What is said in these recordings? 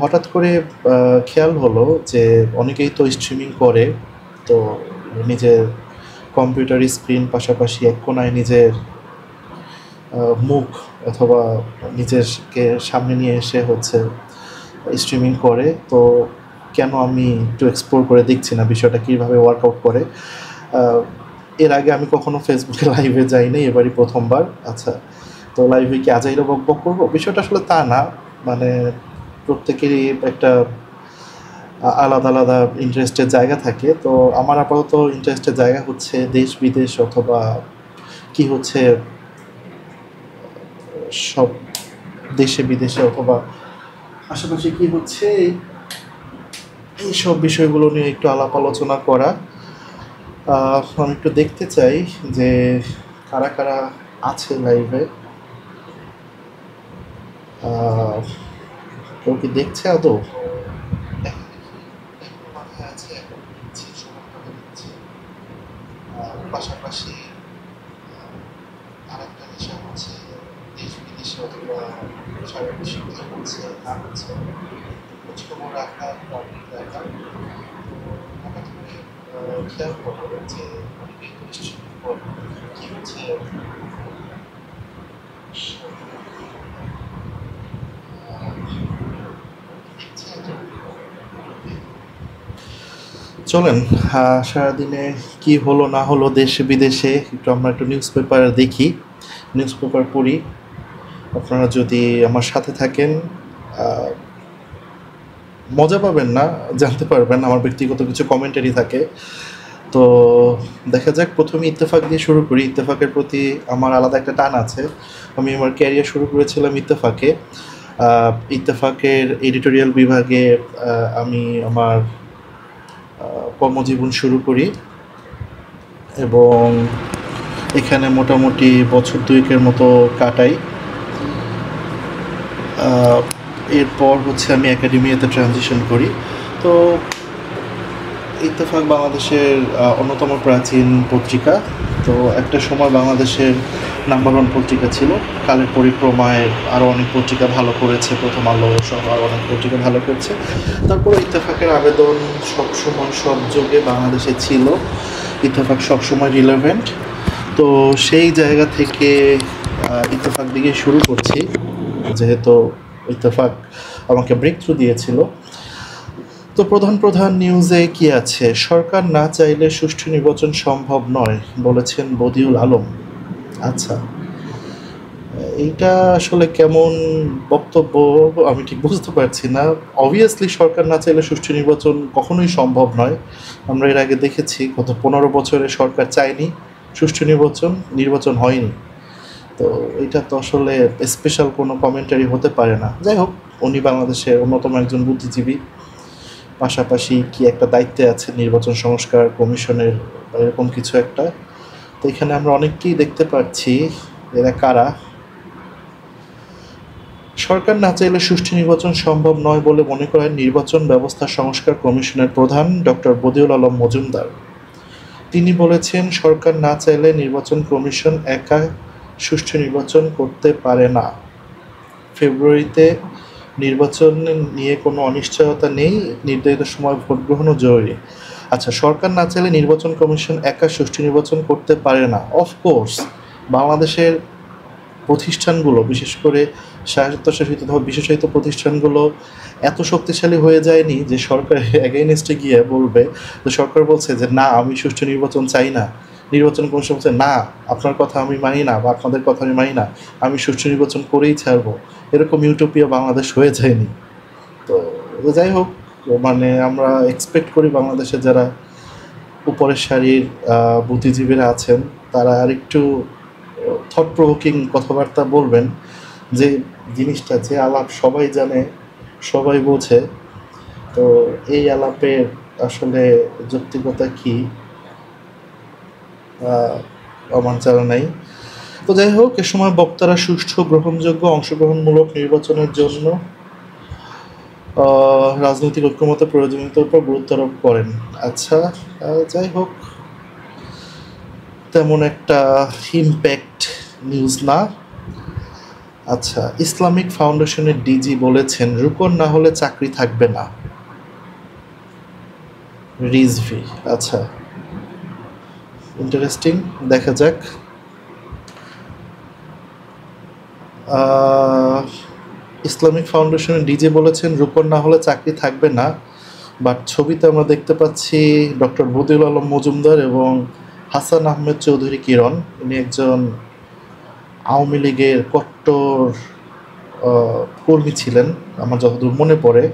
হঠাৎ করে খেয়াল হলো যে অনেকেই তো স্ট্রিমিং করে। তো নিজের কম্পিউটার স্ক্রিন পাশাপাশি এক কোণায় নিজের মুখ অথবা নিজেরকে সামনে নিয়ে এসে হচ্ছে স্ট্রিমিং করে। তো কেন আমি একটু এক্সপ্লোর করে দেখছি না বিষয়টা কীভাবে ওয়ার্কআউট করে। এর আগে আমি কখনো ফেসবুকে লাইভে যাইনি, এবারই প্রথমবার। আচ্ছা, তো লাইভে কি আজাইরা বকবক করবো? বিষয়টা আসলে তা না। মানে প্রত্যেকেরই একটা আলাদা আলাদা ইন্টারেস্টের জায়গা থাকে। তো আমার আপাতত ইন্টারেস্টের জায়গা হচ্ছে দেশ বিদেশ অথবা কি হচ্ছে সব দেশে বিদেশে অথবা আশেপাশে কি হচ্ছে এইসব বিষয়গুলো নিয়ে একটু আলাপ আলোচনা করা। আমি একটু দেখতে চাই যে কারা কারা আছে লাইভে। কেউ কি দেখছে আদৌ? পাশাপাশি আরেকটা বিষয় হচ্ছে দেশ বিদেশে অথবা সারা বিশ্বে কি হচ্ছে না হচ্ছে খোঁজখবর রাখা দেখা। হঠাৎ করে খেয়াল করবো যে অনেকেই নিশ্চিত কি হচ্ছে চলেন সারাদিনে কি হলো না হলো দেশে বিদেশে একটু নিউজ পেপার দেখি, নিউজ পেপার পড়ি। আপনারা যদি আমার সাথে থাকেন মজা পাবেন না, জানতে পারবেন আমার ব্যক্তিগত কিছু কমেন্টারি থাকে। তো দেখা যাক, প্রথমে ইত্তেফাক দিয়ে শুরু করি। ইত্তেফাকের প্রতি আমার আলাদা একটা টান আছে। আমি আমার ক্যারিয়ার শুরু করেছিলাম ইত্তেফাকে। ইত্তেফাকের এডিটোরিয়াল বিভাগে আমি আমার কর্মজীবন শুরু করি এবং এখানে মোটামুটি বছর দুয়েকের মতো কাটাই। এরপর হচ্ছে আমি একাডেমিয়াতে ট্রানজিশন করি। তো ইত্তেফাক বাংলাদেশের অন্যতম প্রাচীন পত্রিকা। তো একটা সময় বাংলাদেশের নাম্বার ওয়ান পত্রিকা ছিল। কালের পরিক্রমায় আরও অনেক পত্রিকা ভালো করেছে, প্রথম আলো সহ আরও অনেক পত্রিকা ভালো করেছে। তারপরে ইত্তেফাকের আবেদন সবসময় সব যুগে বাংলাদেশে ছিল। ইত্তেফাক সবসময় রিলেভেন্ট। তো সেই জায়গা থেকে ইত্তেফাক দিকে শুরু করছি, যেহেতু ইত্তেফাক আমাকে ব্রেক থ্রু দিয়েছিল। তো প্রধান নিউজে কি আছে? সরকার না চাইলে সুষ্ঠু নির্বাচন সম্ভব নয় বলেছেন বদিউল আলম। আচ্ছা, এইটা আসলে কেমন বক্তব্য আমি ঠিক বুঝতে পারছি না। অবভিয়াসলি সরকার না চাইলে সুষ্ঠু নির্বাচন কখনোই সম্ভব নয়। আমরা এর আগে দেখেছি গত 15 বছরে সরকার চায়নি সুষ্ঠু নির্বাচন হয়নি। তো এটা তো আসলে স্পেশাল কোনো কমেন্টারি হতে পারে না। যাই হোক, উনি বাংলাদেশের অন্যতম একজন বুদ্ধিজীবী, পাশাপাশি কি একটা দায়িত্বে আছে নির্বাচন সংস্কার কমিশনের এরকম কিছু একটা। তো এখানে আমরা অনেককেই দেখতে পাচ্ছি। এরা কারা? সরকার না চাইলে সুষ্ঠু নির্বাচন সম্ভব নয় বলে মনে করেন নির্বাচন ব্যবস্থা সংস্কার কমিশনের প্রধান ডক্টর বদিউল আলম মজুমদার। তিনি বলেছেন, সরকার না চাইলে নির্বাচন কমিশন একা সুষ্ঠু নির্বাচন করতে পারে না। ফেব্রুয়ারিতে নির্বাচন নিয়ে কোনো অনিশ্চয়তা নেই, নির্ধারিত সময় ভোট গ্রহণও জরুরি। আচ্ছা, সরকার না চাইলে নির্বাচন কমিশন একা সুষ্ঠু নির্বাচন করতে পারে না। অফকোর্স বাংলাদেশের প্রতিষ্ঠানগুলো, বিশেষ করে স্বায়ত্তশাসিত অথবা বিশেষায়িত প্রতিষ্ঠানগুলো এত শক্তিশালী হয়ে যায়নি যে সরকার এগেইনস্টে গিয়ে বলবে, যে সরকার বলছে যে না আমি সুষ্ঠু নির্বাচন চাই না, নির্বাচন কমিশন বলছে না আপনার কথা আমি মানি না বা আপনাদের কথা আমি মানি না, আমি সুষ্ঠু নির্বাচন করেই ছাড়বো। এরকম ইউটোপিয়া বাংলাদেশ হয়ে যায়নি। তো যাই হোক, মানে আমরা এক্সপেক্ট করি বাংলাদেশে যারা উপরের সারির বুদ্ধিজীবীরা আছেন তারা আরেকটু থট প্রভোকিং কথাবার্তা বলবেন, যে জিনিসটা, যে আলাপ সবাই জানে সবাই বোঝে। তো এই আলাপের আসলে যৌক্তিকতা কি আমার জানা নাই। তো যাই হোক, এ সময় বক্তারা সুষ্ঠু গ্রহণযোগ্য অংশগ্রহণমূলক নির্বাচনের জন্য রাজনৈতিক ঐক্যমতের প্রয়োজনীয়তার উপর গুরুত্ব আরোপ করেন। আচ্ছা, যাই হোক, তেমন একটা ইম্প্যাক্ট নিউজ না। আচ্ছা, ইসলামিক ফাউন্ডেশনের ডিজি বলেছেন রুকন না হলে চাকরি থাকবে না। রিজভি, আচ্ছা, ইন্টারেস্টিং, দেখা যাক। ইসলামিক ফাউন্ডেশনের ডিজি বলেছেন রুকন না হলে চাকরি থাকবে না, বাট ছবিতে আমরা দেখতে পাচ্ছি ডক্টর বদিউল আলম মজুমদার এবং হাসান আহমেদ চৌধুরী কিরণ। ইনি একজন আওয়ামী লীগের কট্টর কর্মী ছিলেন আমার যতদূর মনে পড়ে।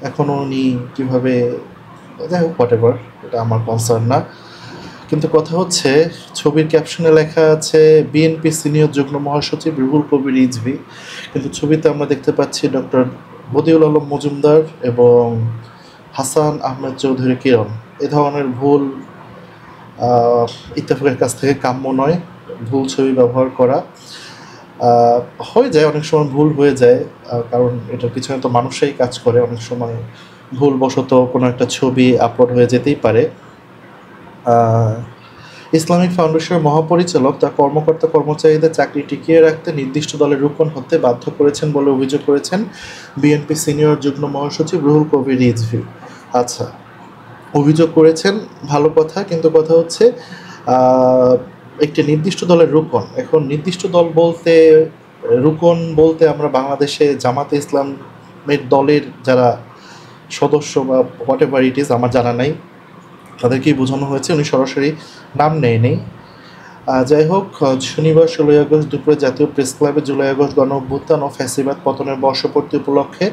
এখন উনি কীভাবে, যাই হোক হোয়াটএভার, এটা আমার কনসার্ন না। কিন্তু কথা হচ্ছে ছবির ক্যাপশনে লেখা আছে বিএনপি সিনিয়র যুগ্ম মহাসচিব রুহুল কবির রিজভী, কিন্তু ছবিতে আমরা দেখতে পাচ্ছি ডক্টর বদিউল আলম মজুমদার এবং হাসান আহমেদ চৌধুরী কিরণ। এ ধরনের ভুল ইত্তেফাকের কাছ থেকে কাম্য নয়, ভুল ছবি ব্যবহার করা। হয়ে যায়, অনেক সময় ভুল হয়ে যায়, কারণ এটার পিছনে তো মানুষরাই কাজ করে। অনেক সময় ভুলবশত কোনো একটা ছবি আপলোড হয়ে যেতেই পারে। ইসলামিক ফাউন্ডেশনের মহাপরিচালক তার কর্মকর্তা কর্মচারীদের চাকরি টিকিয়ে রাখতে নির্দিষ্ট দলে রুকন হতে বাধ্য করেছেন বলে অভিযোগ করেছেন বিএনপি সিনিয়র যুগ্ম মহাসচিব রুহুল কবির রিজভী। আচ্ছা, অভিযোগ করেছেন, ভালো কথা, কিন্তু কথা হচ্ছে একটি নির্দিষ্ট দলের রুকন। এখন নির্দিষ্ট দল বলতে, রুকন বলতে আমরা বাংলাদেশে জামাতে ইসলামের দলের যারা সদস্য বা হোয়াট এভার ইট ইজ, আমার জানা নাই, তাদেরকেই বোঝানো হয়েছে, উনি সরাসরি নাম নেই। যাই হোক, শনিবার 16 আগস্ট দুপুরে জাতীয় প্রেস ক্লাবে জুলাই আগস্ট গণ অভ্যুত্থান ও ফ্যাসিবাদ পতনের বর্ষপূর্তি উপলক্ষে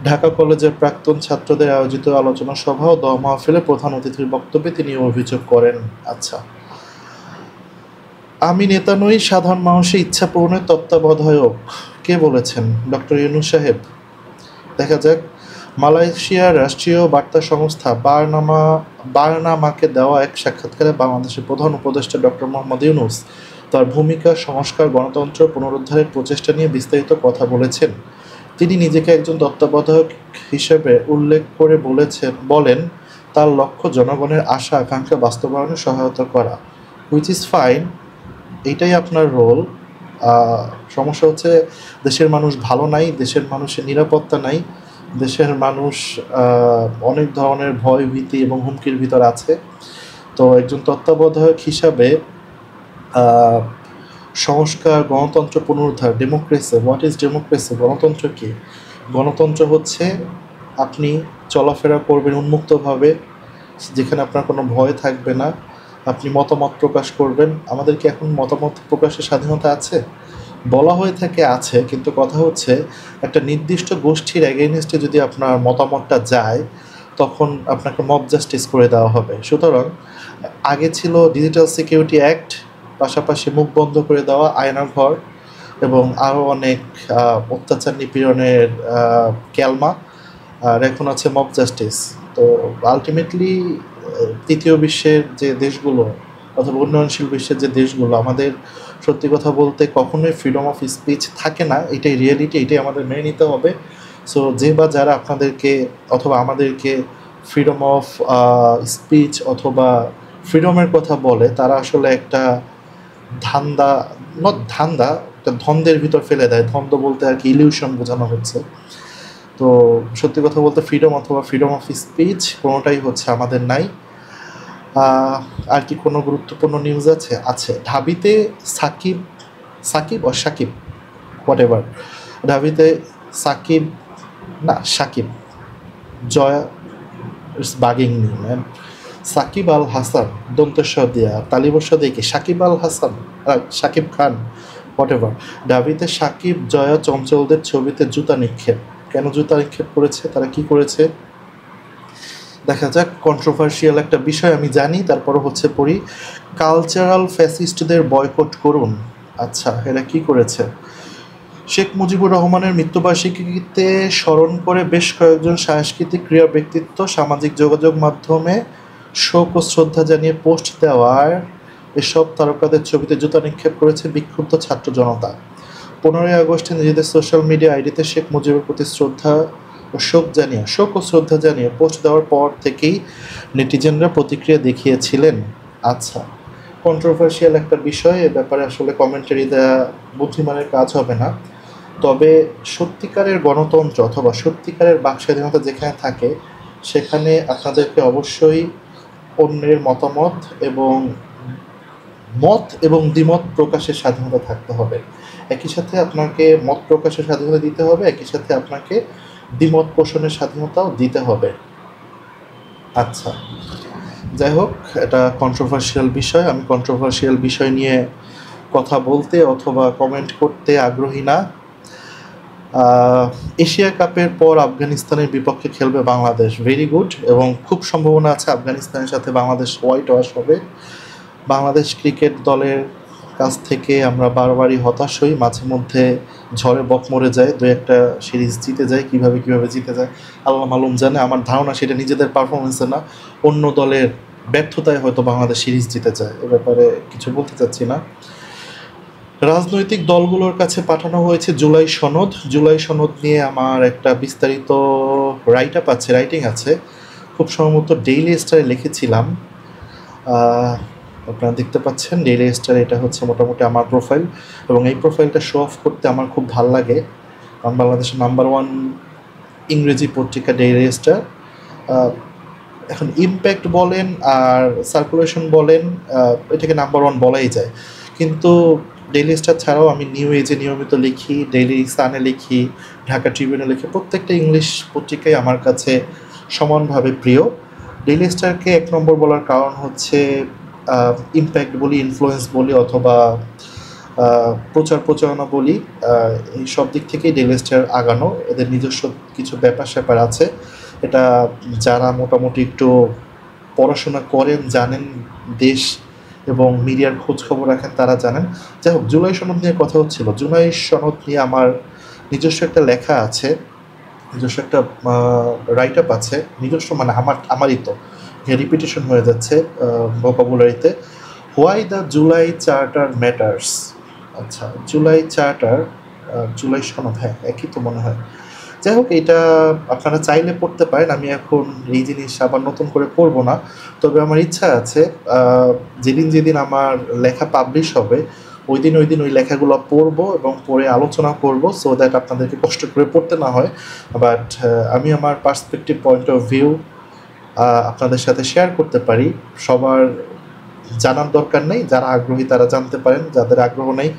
ঢাকা কলেজের প্রাক্তন ছাত্রদের আয়োজিত আলোচনা সভা ও দোয়া মাহফিলে প্রধান অতিথির বক্তব্যে তিনি অভিযোগ করেন। আচ্ছা, আমি নেতা নই, সাধারণ মানুষের ইচ্ছা পূরণের তত্ত্বাবধায়ক। কে বলেছেন? ডক্টর ইউনূস সাহেব। দেখা যাক। মালয়েশিয়ার রাষ্ট্রীয় বার্তা সংস্থা বার্নামাকে দেওয়া এক সাক্ষাৎকারে বাংলাদেশের প্রধান উপদেষ্টা ডক্টর মোহাম্মদ ইউনূস তার ভূমিকা, সংস্কার, গণতন্ত্র পুনরুদ্ধারের প্রচেষ্টা নিয়ে বিস্তারিত কথা বলেছেন। তিনি নিজেকে একজন তত্ত্বাবধায়ক হিসেবে উল্লেখ করে বলেন তার লক্ষ্য জনগণের আশা আকাঙ্ক্ষা বাস্তবায়নে সহায়তা করা, হুইচ ইজ ফাইন, এইটাই আপনার রোল। সমস্যা হচ্ছে দেশের মানুষ ভালো নাই, দেশের মানুষের নিরাপত্তা নাই, দেশের মানুষ অনেক ধরনের ভয় ভীতি এবং হুমকির ভিতর আছে। তো একজন তত্ত্বাবধায়ক হিসাবে সংস্কার, গণতন্ত্র পুনরুদ্ধার, ডেমোক্রেসি, হোয়াট ইজ ডেমোক্রেসি, গণতন্ত্র কী? গণতন্ত্র হচ্ছে আপনি চলাফেরা করবেন উন্মুক্তভাবে, যেখানে আপনার কোনো ভয় থাকবে না, আপনি মতামত প্রকাশ করবেন। আমাদের কি এখন মতামত প্রকাশের স্বাধীনতা আছে? বলা হয়ে থাকে আছে, কিন্তু কথা হচ্ছে একটা নির্দিষ্ট গোষ্ঠীর এগেইনস্টে যদি আপনার মতামতটা যায়, তখন আপনাকে মব জাস্টিস করে দেওয়া হবে। সুতরাং আগে ছিল ডিজিটাল সিকিউরিটি অ্যাক্ট, পাশাপাশি মুখ বন্ধ করে দেওয়া, আয়নাঘর এবং আরও অনেক অত্যাচার নিপীড়নের ক্যালমা, আর এখন আছে মব জাস্টিস। তো আলটিমেটলি তৃতীয় বিশ্বের যে দেশগুলো অথবা উন্নয়নশীল বিশ্বের যে দেশগুলো, আমাদের সত্যি কথা বলতে কখনোই ফ্রিডম অফ স্পিচ থাকে না, এটাই রিয়েলিটি, এটাই আমাদের মেনে নিতে হবে। সো যে বা যারা আপনাদেরকে অথবা আমাদেরকে ফ্রিডম অফ স্পিচ অথবা ফ্রিডমের কথা বলে, তারা আসলে একটা একটা ধন্দের ভিতর ফেলে দেয়। ধন্দ বলতে আর কি ইলিউশন বোঝানো হচ্ছে। তো সত্যি কথা বলতে ফ্রিডম অথবা ফ্রিডম অফ স্পিচ কোনোটাই হচ্ছে আমাদের নাই। আর কি কোনো গুরুত্বপূর্ণ নিউজ আছে? ঢাবিতে সাকিব হোয়াট এভার, ঢাবিতে Sakib Joya, it's bugging me man, Sakib Al Hasan, দন্তেশ্বর দিয়া তালিবস্বর দিয়ে কি সাকিব আল হাসান, সাকিব খান, হোয়াট এভার, ঢাবিতে সাকিব জয়া চঞ্চলদের ছবিতে জুতা নিক্ষেপ। কেন জুতা নিক্ষেপ করেছে, তারা কি করেছে? দেখা যাক। কন্ট্রোভার্সিয়াল একটা বিষয় আমি জানি, তারপরও পড়ি। কালচারাল ফ্যাসিস্টদের বয়কট করুন। আচ্ছা, এরা কি করেছে? শেখ মুজিবুর রহমানের মৃত্যুবার্ষিকীতে স্মরণ করে বেশ কয়েকজন সাংস্কৃতিক ক্রীড়া ব্যক্তিত্ব সামাজিক যোগাযোগ মাধ্যমে শোক ও শ্রদ্ধা জানিয়ে পোস্ট দেওয়ার এসব তারকাদের ছবিতে জুতা নিক্ষেপ করেছে বিক্ষুব্ধ ছাত্র জনতা। 15ই আগস্টে নিজেদের সোশ্যাল মিডিয়া আইডিতে শেখ মুজিবের প্রতি শোক ও শ্রদ্ধা জানিয়ে পোস্ট দেওয়ার পর থেকেই নেটিজেনরা প্রতিক্রিয়া দেখিয়েছিলেন। আচ্ছা, কন্ট্রোভার্সিয়াল একটা বিষয়, এ ব্যাপারে আসলে কমেন্টারি দেওয়া বুদ্ধিমানের কাজ হবে না। তবে সত্যিকারের গণতন্ত্র অথবা সত্যিকারের বাক স্বাধীনতা যেখানে থাকে সেখানে আপনাদেরকে অবশ্যই অন্যের মতামত এবং দ্বিমত প্রকাশের স্বাধীনতা থাকতে হবে। একই সাথে আপনাকে মত প্রকাশের স্বাধীনতা দিতে হবে, একই সাথে আপনাকে দ্বিমত পোষণের স্বাধীনতাও দিতে হবে। আচ্ছা, যাই হোক, এটা কন্ট্রোভার্সিয়াল বিষয়। আমি কন্ট্রোভার্সিয়াল বিষয় নিয়ে কথা বলতে অথবা কমেন্ট করতে আগ্রহী না। এশিয়া কাপের পর আফগানিস্তানের বিপক্ষে খেলবে বাংলাদেশ, ভেরি গুড, এবং খুব সম্ভাবনা আছে আফগানিস্তানের সাথে বাংলাদেশ হোয়াইট ওয়াশ হবে। বাংলাদেশ ক্রিকেট দলের কাছ থেকে আমরা বারবারই হতাশ হই, মাঝে মধ্যে ঝড়ে বক মরে যায়, দু একটা সিরিজ জিতে যায়। কীভাবে জিতে যায় আল্লাহ মালুম জানে। আমার ধারণা সেটা নিজেদের পারফরমেন্সে না, অন্য দলের ব্যর্থতায় হয়তো বাংলাদেশ সিরিজ জিতে যায়। এ ব্যাপারে কিছু বলতে চাচ্ছি না। রাজনৈতিক দলগুলোর কাছে পাঠানো হয়েছে জুলাই সনদ। জুলাই সনদ নিয়ে আমার একটা বিস্তারিত রাইটিং আছে, খুব সম্ভবত ডেইলি স্টারে লিখেছিলাম। আপনারা দেখতে পাচ্ছেন ডেইলি স্টার, এটা হচ্ছে মোটামুটি আমার প্রোফাইল, এবং এই প্রোফাইলটা শো অফ করতে আমার খুব ভালো লাগে, কারণ বাংলাদেশের নাম্বার 1 ইংরেজি পত্রিকা ডেইলি স্টার। এখন ইমপ্যাক্ট বলেন আর সার্কুলেশন বলেন, এটাকে নাম্বার 1 বলাই যায়। কিন্তু ডেইলি স্টার ছাড়াও আমি নিউ এজে নিয়মিত লিখি, ডেইলি সানে লিখি, ঢাকা ট্রিবিউনে লিখি। প্রত্যেকটা ইংলিশ পত্রিকাই আমার কাছে সমানভাবে প্রিয়। ডেইলি স্টারকে 1 নম্বর বলার কারণ হচ্ছে ইমপ্যাক্ট বলি, ইনফ্লুয়েন্স বলি, অথবা প্রচারণা বলি, এই সব দিক থেকেই ডেইলি স্টার আগানো। এদের নিজস্ব কিছু ব্যাপার আছে, এটা যারা মোটামুটি একটু পড়াশোনা করেন, জানেন, দেশ এবং মিডিয়ার খোঁজ খবর রাখেন, তারা জানেন। যাই হোক, জুলাই সনদ নিয়ে কথা হচ্ছিল। জুলাই সনদ নিয়ে আমার নিজস্ব একটা লেখা আছে, নিজস্ব একটা রাইট আপ আছে। নিজস্ব মানে আমারই তো রিপিটেশন হয়ে যাচ্ছে ভোকাবুলারিতে। Why the July charter matters. আচ্ছা, জুলাই চার্টার, জুলাই সনদ, হ্যাঁ একই তো মনে হয়। যাই হোক, এটা আপনারা চাইলে পড়তে পারেন। আমি এখন এই জিনিস আবার নতুন করে পড়বো না, তবে আমার ইচ্ছা আছে যেদিন আমার লেখা পাবলিশ হবে ওই দিন ওই লেখাগুলো পড়বো এবং পড়ে আলোচনা করব, সো দ্যাট আপনাদেরকে কষ্ট করে পড়তে না হয়। বাট আমি আমার পার্সপেক্টিভ পয়েন্ট অফ ভিউ আপনাদের সাথে শেয়ার করতে পারি। সবার জানার দরকার নেই, যারা আগ্রহী তারা জানতে পারেন, যাদের আগ্রহ নেই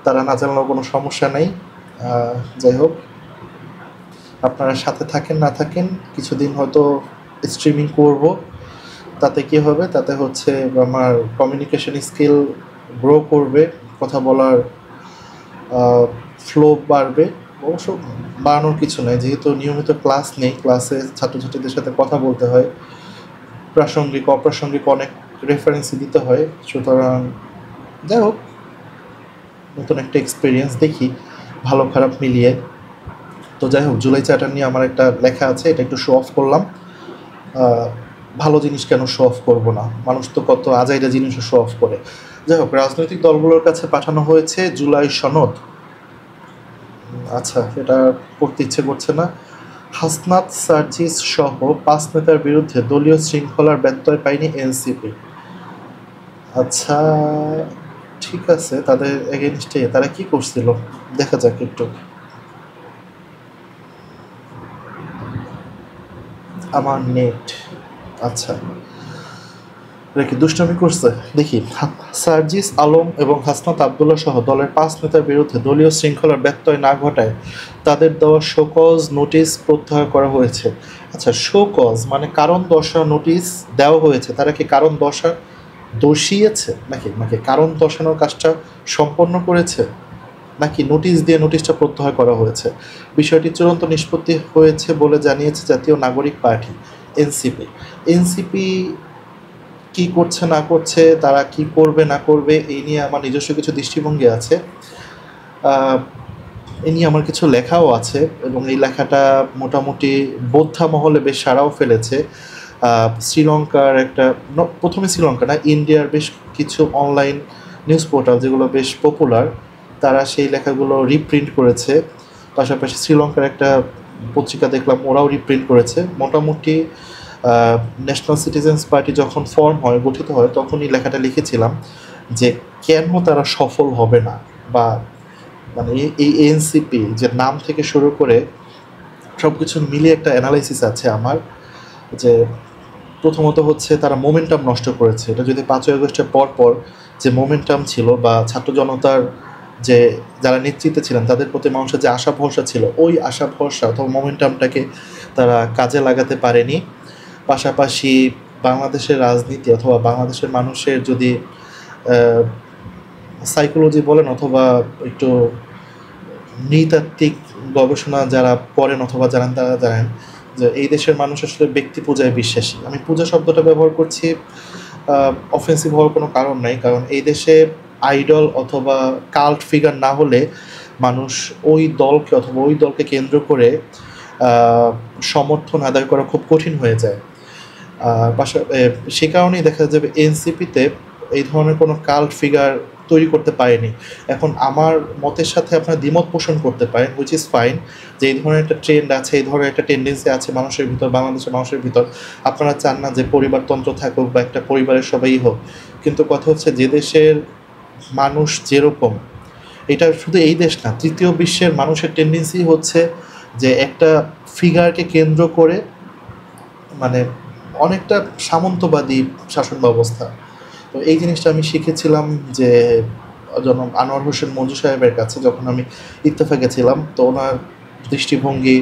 তারা না জানলেও কোনো সমস্যা নেই। যাই হোক, আপনারা সাথে থাকেন না থাকেন, কিছুদিন হয়তো স্ট্রিমিং করব। তাতে কি হবে, তাতে হচ্ছে আমার কমিউনিকেশন স্কিল গ্রো করবে, কথা বলার ফ্লো বাড়বে। অবশ্য বাড়ানোর কিছু নেই, যেহেতু নিয়মিত ক্লাস নেই, ক্লাসে ছাত্রছাত্রীদের সাথে কথা বলতে হয়, প্রাসঙ্গিক অপ্রাসঙ্গিক অনেক রেফারেন্সই দিতে হয়। সুতরাং যাই হোক, নতুন একটা এক্সপিরিয়েন্স, দেখি ভালো খারাপ মিলিয়ে। তো যাই হোক, জুলাই চার্টার নিয়ে আমার একটা লেখা আছে, এটা একটু শো অফ করলাম। ভালো জিনিস কেন শো অফ করবো না, মানুষ তো কত আজাইরা জিনিসও শো অফ করে। যাই হোক, রাজনৈতিক দলগুলোর কাছে পাঠানো হয়েছে জুলাই সনদ। আচ্ছা, এটা পড়তে ইচ্ছে করছে না। হাসনাত সার্জিস সহ 5 নেতার বিরুদ্ধে দলীয় শৃঙ্খলার ব্যত্যয় পায়নি এনসিপি। আচ্ছা, ঠিক আছে, তাদের এগেনস্টে তারা কি করছিল দেখা যাক একটু। আমার নেট, আচ্ছা, কি দুষ্টামি করছে দেখি। সার্জিস আলম এবং হাসনাত আবদুল্লাহ সহ দলের 5 নেতার বিরুদ্ধে দলীয় শৃঙ্খলার ব্যত্যয় না ঘটায় তাদের দেওয়া শোকজ নোটিশ প্রত্যাহার করা হয়েছে। আচ্ছা, শোকজ মানে কারণ দর্শানো নোটিশ দেওয়া হয়েছে। তারা কি কারণ দর্শিয়েছে নাকি কারণ দর্শানোর কাজটা সম্পন্ন করেছে, নাকি নোটিশ দিয়ে নোটিশটা প্রত্যাহার করা হয়েছে? বিষয়টি চূড়ান্ত নিষ্পত্তি হয়েছে বলে জানিয়েছে জাতীয় নাগরিক পার্টি এনসিপি। কি করছে না করছে, তারা কি করবে না করবে, এই নিয়ে আমার নিজস্ব কিছু দৃষ্টিভঙ্গি আছে, এই নিয়ে আমার কিছু লেখাও আছে, এবং এই লেখাটা মোটামুটি বোদ্ধা মহলে বেশ সাড়াও ফেলেছে। শ্রীলঙ্কার একটা, প্রথমে শ্রীলঙ্কা না, ইন্ডিয়ার বেশ কিছু অনলাইন নিউজ পোর্টাল যেগুলো বেশ পপুলার, তারা সেই লেখাগুলো রিপ্রিন্ট করেছে। পাশাপাশি শ্রীলঙ্কার একটা পত্রিকা দেখলাম, ওরাও রিপ্রিন্ট করেছে। মোটামুটি ন্যাশনাল সিটিজেন্স পার্টি যখন গঠিত হয় তখনই লেখাটা লিখেছিলাম। যে কেন তারা সফল হবে না, বা মানে এই এনসিপি যে নাম থেকে শুরু করে সব কিছু মিলিয়ে একটা অ্যানালাইসিস আছে আমার। যে প্রথমত হচ্ছে তারা মোমেন্টাম নষ্ট করেছে। এটা যদি 5ই আগস্টের পর যে মোমেন্টাম ছিল বা ছাত্র জনতার যে যারা নেতৃত্বে ছিলেন তাদের প্রতি মানুষের যে আশা ভরসা ছিল, ওই আশা ভরসা অথবা মোমেন্টামটাকে তারা কাজে লাগাতে পারেনি। পাশাপাশি বাংলাদেশের রাজনীতি অথবা বাংলাদেশের মানুষের যদি সাইকোলজি বলেন অথবা একটু নৃতাত্ত্বিক গবেষণা যারা পড়েন অথবা জানেন তারা জানেন যে এই দেশের মানুষ আসলে ব্যক্তি পূজায় বিশ্বাসী। আমি পূজা শব্দটা ব্যবহার করছি, অফেন্সিভ হওয়ার কোনো কারণ নাই, কারণ এই দেশে আইডল অথবা কাল্ট ফিগার না হলে মানুষ ওই দলকে অথবা ওই দলকে কেন্দ্র করে সমর্থন আদায় করা খুব কঠিন হয়ে যায়। সে কারণেই দেখা যাবে এনসিপিতে এই ধরনের কোনো কাল্ট ফিগার তৈরি করতে পারেনি। এখন আমার মতের সাথে আপনারা দ্বিমত পোষণ করতে পারেন, হুইচ ইজ ফাইন, যে এই ধরনের একটা ট্রেন্ড আছে, এই ধরনের একটা টেন্ডেন্সি আছে মানুষের ভিতর, বাংলাদেশের মানুষের ভিতর। আপনারা চান না যে পরিবারতন্ত্র থাকুক বা একটা পরিবারের সবাই হোক, কিন্তু কথা হচ্ছে যে দেশের মানুষ যেরকম, এটা শুধু এই দেশ না, তৃতীয় বিশ্বের মানুষের টেন্ডেন্সি হচ্ছে যে একটা ফিগারকে কেন্দ্র করে মানে অনেকটা সামন্তবাদী শাসন ব্যবস্থা। তো এই জিনিসটা আমি শিখেছিলাম যে জনাব আনোয়ার হোসেন মঞ্জু সাহেবের কাছে, যখন আমি ইত্তেফাকে ছিলাম। তো ওনার দৃষ্টিভঙ্গি,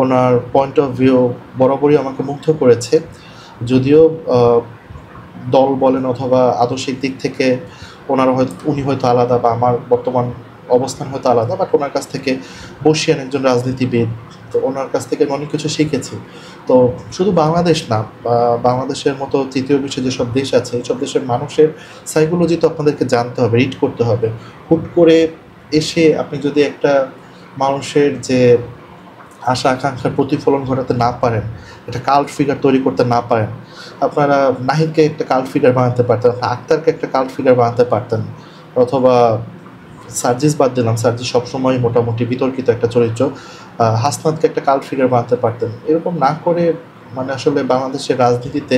ওনার পয়েন্ট অফ ভিউ বরাবরই আমাকে মুগ্ধ করেছে। যদিও দল বলেন অথবা আদর্শিক দিক থেকে উনি হয়তো আলাদা বা আমার বর্তমান অবস্থান হয়তো আলাদা, বাট ওনার কাছ থেকে বর্ষিয়ান একজন রাজনীতিবিদ, তো ওনার কাছ থেকে আমি অনেক কিছু শিখেছি। তো শুধু বাংলাদেশ না, বাংলাদেশের মতো তৃতীয় বিশ্বে যেসব দেশ আছে, এইসব দেশের মানুষের সাইকোলজি তো আপনাদেরকে জানতে হবে, রিড করতে হবে। হুট করে এসে আপনি যদি একটা মানুষের যে আশা আকাঙ্ক্ষার প্রতিফলন ঘটাতে না পারেন, একটা কাল্ট ফিগার তৈরি করতে না পারেন, আপনারা নাহিদকে একটা কাল্ট ফিগার বানাতে পারতেন, আক্তারকে একটা কাল্ট ফিগার বানাতে পারতেন, অথবা সার্জিস বাদ দিলাম, সার্জিস সবসময় মোটামুটি বিতর্কিত একটা চরিত্র, হাসনাতকে একটা কাল্ট ফিগার বানাতে পারতেন। এরকম না করে মানে আসলে বাংলাদেশের রাজনীতিতে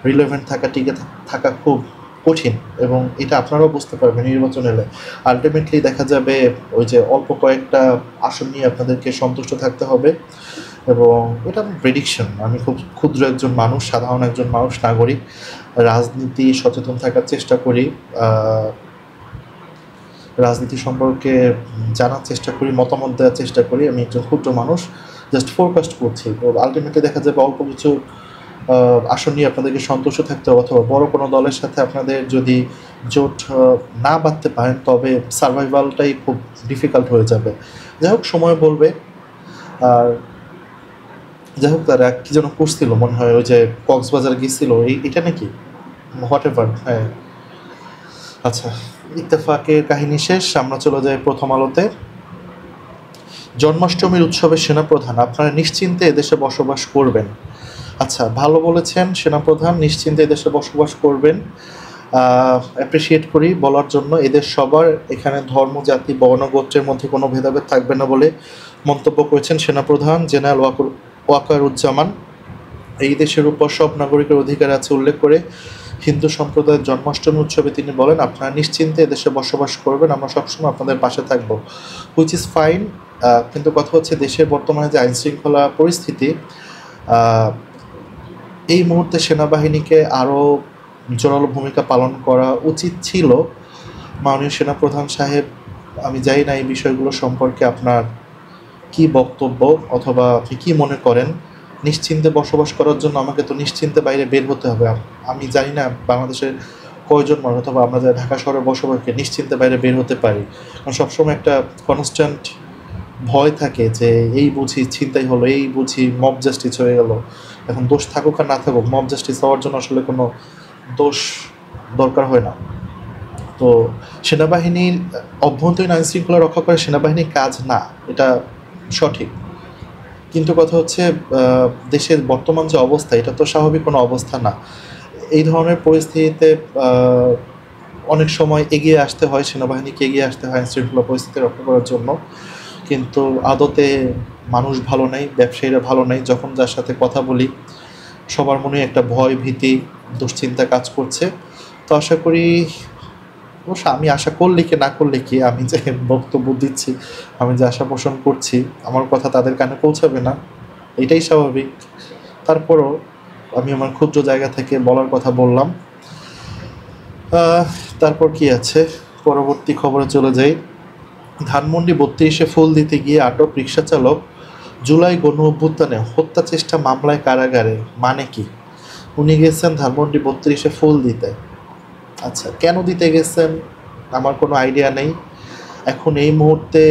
রিলেভেন্ট থাকা, টিকে থাকা খুব কঠিন, এবং এটা আপনারাও বুঝতে পারবেন নির্বাচন এলে। আলটিমেটলি দেখা যাবে ওই যে অল্প কয়েকটা আসন নিয়ে আপনাদেরকে সন্তুষ্ট থাকতে হবে, এবং এটা আমার প্রেডিকশন। আমি খুব ক্ষুদ্র একজন মানুষ, সাধারণ একজন মানুষ, নাগরিক, রাজনীতি সচেতন থাকার চেষ্টা করি, রাজনীতি সম্পর্কে জানার চেষ্টা করি, মতামত দেওয়ার চেষ্টা করি। আমি একজন ক্ষুদ্র মানুষ, জাস্ট ফোরকাস্ট করছি। তো আলটিমেটলি দেখা যাবে অল্প কিছু আসন নিয়ে আপনাদেরকে সন্তুষ্ট থাকতে হবে, অথবা বড় কোনো দলের সাথে আপনাদের যদি জোট না বাঁধতে পারেন তবে সার্ভাইভালটাই খুব ডিফিকাল্ট হয়ে যাবে। যাই হোক, সময় বলবে। আর যাই হোক, তারা কী যেন করছিল মনে হয়, ওই যে কক্সবাজার গিয়েছিল, এটা নাকি হোয়াট এভার। হ্যাঁ, আচ্ছা, ইত্তেফাকের কাহিনী শেষ, আমরা চলে যাই প্রথম আলোতে। জন্মাষ্টমীর উৎসবে সেনাপ্রধান, আপনারা নিশ্চিন্তে এদেশে বসবাস করবেন। আচ্ছা, ভালো বলেছেন সেনাপ্রধান, নিশ্চিন্তে এদেশে বসবাস করবেন। অ্যাপ্রিসিয়েট করি বলার জন্য। এদের সবার এখানে ধর্ম, জাতি, বর্ণ, গোত্রের মধ্যে কোনো ভেদাভেদ থাকবে না বলে মন্তব্য করেছেন সেনাপ্রধান জেনারেল ওয়াকারুজ্জামান। এই দেশের উপর সব নাগরিকের অধিকার আছে উল্লেখ করে হিন্দু সম্প্রদায়ের জন্মাষ্টমী উৎসবে তিনি বলেন, আপনারা নিশ্চিন্তে এদেশে বসবাস করবেন, আমরা সবসময় আপনাদের পাশে থাকবো, হুইচ ইজ ফাইন। কিন্তু কথা হচ্ছে, দেশের বর্তমানে যে আইনশৃঙ্খলা পরিস্থিতি, এই মুহূর্তে সেনাবাহিনীকে আরও জোরালো ভূমিকা পালন করা উচিত ছিল। মাননীয় সেনাপ্রধান সাহেব, আমি জানি না এই বিষয়গুলো সম্পর্কে আপনার কি বক্তব্য, অথবা আপনি কী মনে করেন। নিশ্চিন্তে বসবাস করার জন্য আমাকে তো নিশ্চিন্তে বাইরে বের হতে হবে। আমি জানি না বাংলাদেশের কয়জন মানুষ, অথবা আমরা যারা ঢাকা শহরে বসবাসকে নিশ্চিন্তে বাইরে বের হতে পারি। কারণ সবসময় একটা কনস্ট্যান্ট ভয় থাকে যে এই বুঝি ছিনতাই হলো, এই বুঝি মব জাস্টিস হয়ে গেল। এখন দোষ থাকুক আর না থাকুক, মব জাস্টিস হওয়ার জন্য আসলে কোনো দোষ দরকার হয় না। তো সেনাবাহিনীর অভ্যন্তরীণ আইনশৃঙ্খলা রক্ষা করে সেনাবাহিনীর কাজ না, এটা সঠিক। কিন্তু কথা হচ্ছে, দেশের বর্তমান যে অবস্থা, এটা তো স্বাভাবিক কোনো অবস্থা না। এই ধরনের পরিস্থিতিতে অনেক সময় এগিয়ে আসতে হয়, সেনাবাহিনীকে এগিয়ে আসতে হয় আইনশৃঙ্খলা পরিস্থিতি রক্ষা করার জন্য। কিন্তু আদতে মানুষ ভালো নেই, ব্যবসায়ীরা ভালো নেই। যখন যার সাথে কথা বলি, সবার মনে একটা ভয়, ভীতি, দুশ্চিন্তা কাজ করছে। তো আশা করি অবশ্য আমি আশা করলে কি না করলে কি, আমি যে বক্তব্য দিচ্ছি, আমি যে আশা পোষণ করছি, আমার কথা তাদের কানে পৌঁছাবে না, এটাই স্বাভাবিক। তারপরও আমি আমার ক্ষুদ্র জায়গা থেকে বলার কথা বললাম। আহ, তারপর কি আছে, পরবর্তী খবরে চলে যাই। ধানমন্ডি ৩২-এ ফুল দিতে গিয়ে আটক রিকশা চালক, জুলাই গণ অভ্যুত্থানে হত্যা চেষ্টা মামলায় কারাগারে। মানে কি, উনি গেছেন ধানমন্ডি ৩২-এ ফুল দিতে। আচ্ছা, কেন দিতে গেছেন আমার কোনো আইডিয়া নেই। এখন এই মুহূর্তে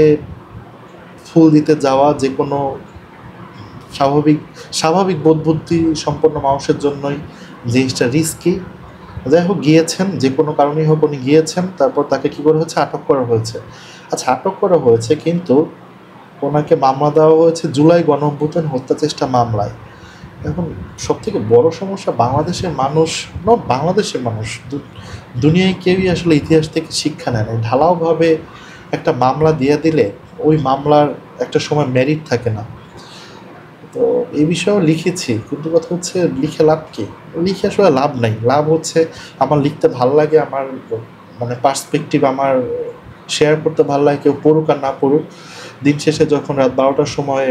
ফুল দিতে যাওয়া যে কোনো স্বাভাবিক স্বাভাবিক বোধবুদ্ধি সম্পন্ন মানুষের জন্যই জিনিসটা রিস্কি। যাই হোক, গিয়েছেন, যে কোনো কারণেই হোক উনি গিয়েছেন, তারপর তাকে কী করা হয়েছে, আটক করা হয়েছে। আচ্ছা, আটক করা হয়েছে, কিন্তু ওনাকে মামলা দেওয়া হয়েছে জুলাই গণ অভ্যুত্থান হত্যা চেষ্টা মামলায়। এখন সবথেকে বড় সমস্যা, বাংলাদেশের মানুষ, নট বাংলাদেশের মানুষ, দুনিয়ায় কেউই আসলে ইতিহাস থেকে শিক্ষা নেয় না। ঢালাওভাবে একটা মামলা দিয়ে দিলে ওই মামলার একটা সময় মেরিট থাকে না। তো এই বিষয়েও লিখেছি, কিন্তু কথা হচ্ছে লিখে লাভ কি, লিখে আসলে লাভ নাই। লাভ হচ্ছে আমার লিখতে ভালো লাগে, আমার মানে পার্সপেক্টিভ আমার শেয়ার করতে ভালো লাগে, কেউ পড়ুক আর না পড়ুক। দিন শেষে যখন রাত ১২টার সময়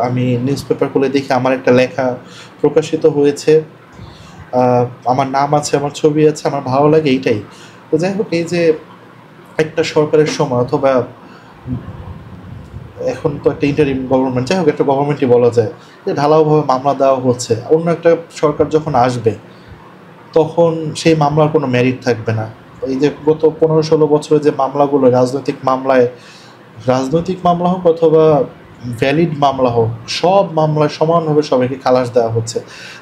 আমি নিউজ পেপার খুলে দেখি আমার একটা লেখা প্রকাশিত হয়েছে, আমার নাম আছে, আমার ছবি আছে, আমার ভালো লাগে, এইটাই। তো যাই হোক, এই যে একটা সরকারের সময়, অথবা এখন তো একটা ইন্টারিম গভর্নমেন্ট, যাই হোক একটা গভর্নমেন্টই বলা যায়, যে ঢালাওভাবে মামলা দেওয়া হচ্ছে, অন্য একটা সরকার যখন আসবে তখন সেই মামলার কোনো মেরিট থাকবে না। এই যে গত ১৫-১৬ বছরে যে মামলাগুলো, রাজনৈতিক মামলা হোক অথবা ভ্যালিড মামলা হোক, সব মামলায় সমানভাবে সবাইকে খালাস দেওয়া হচ্ছে।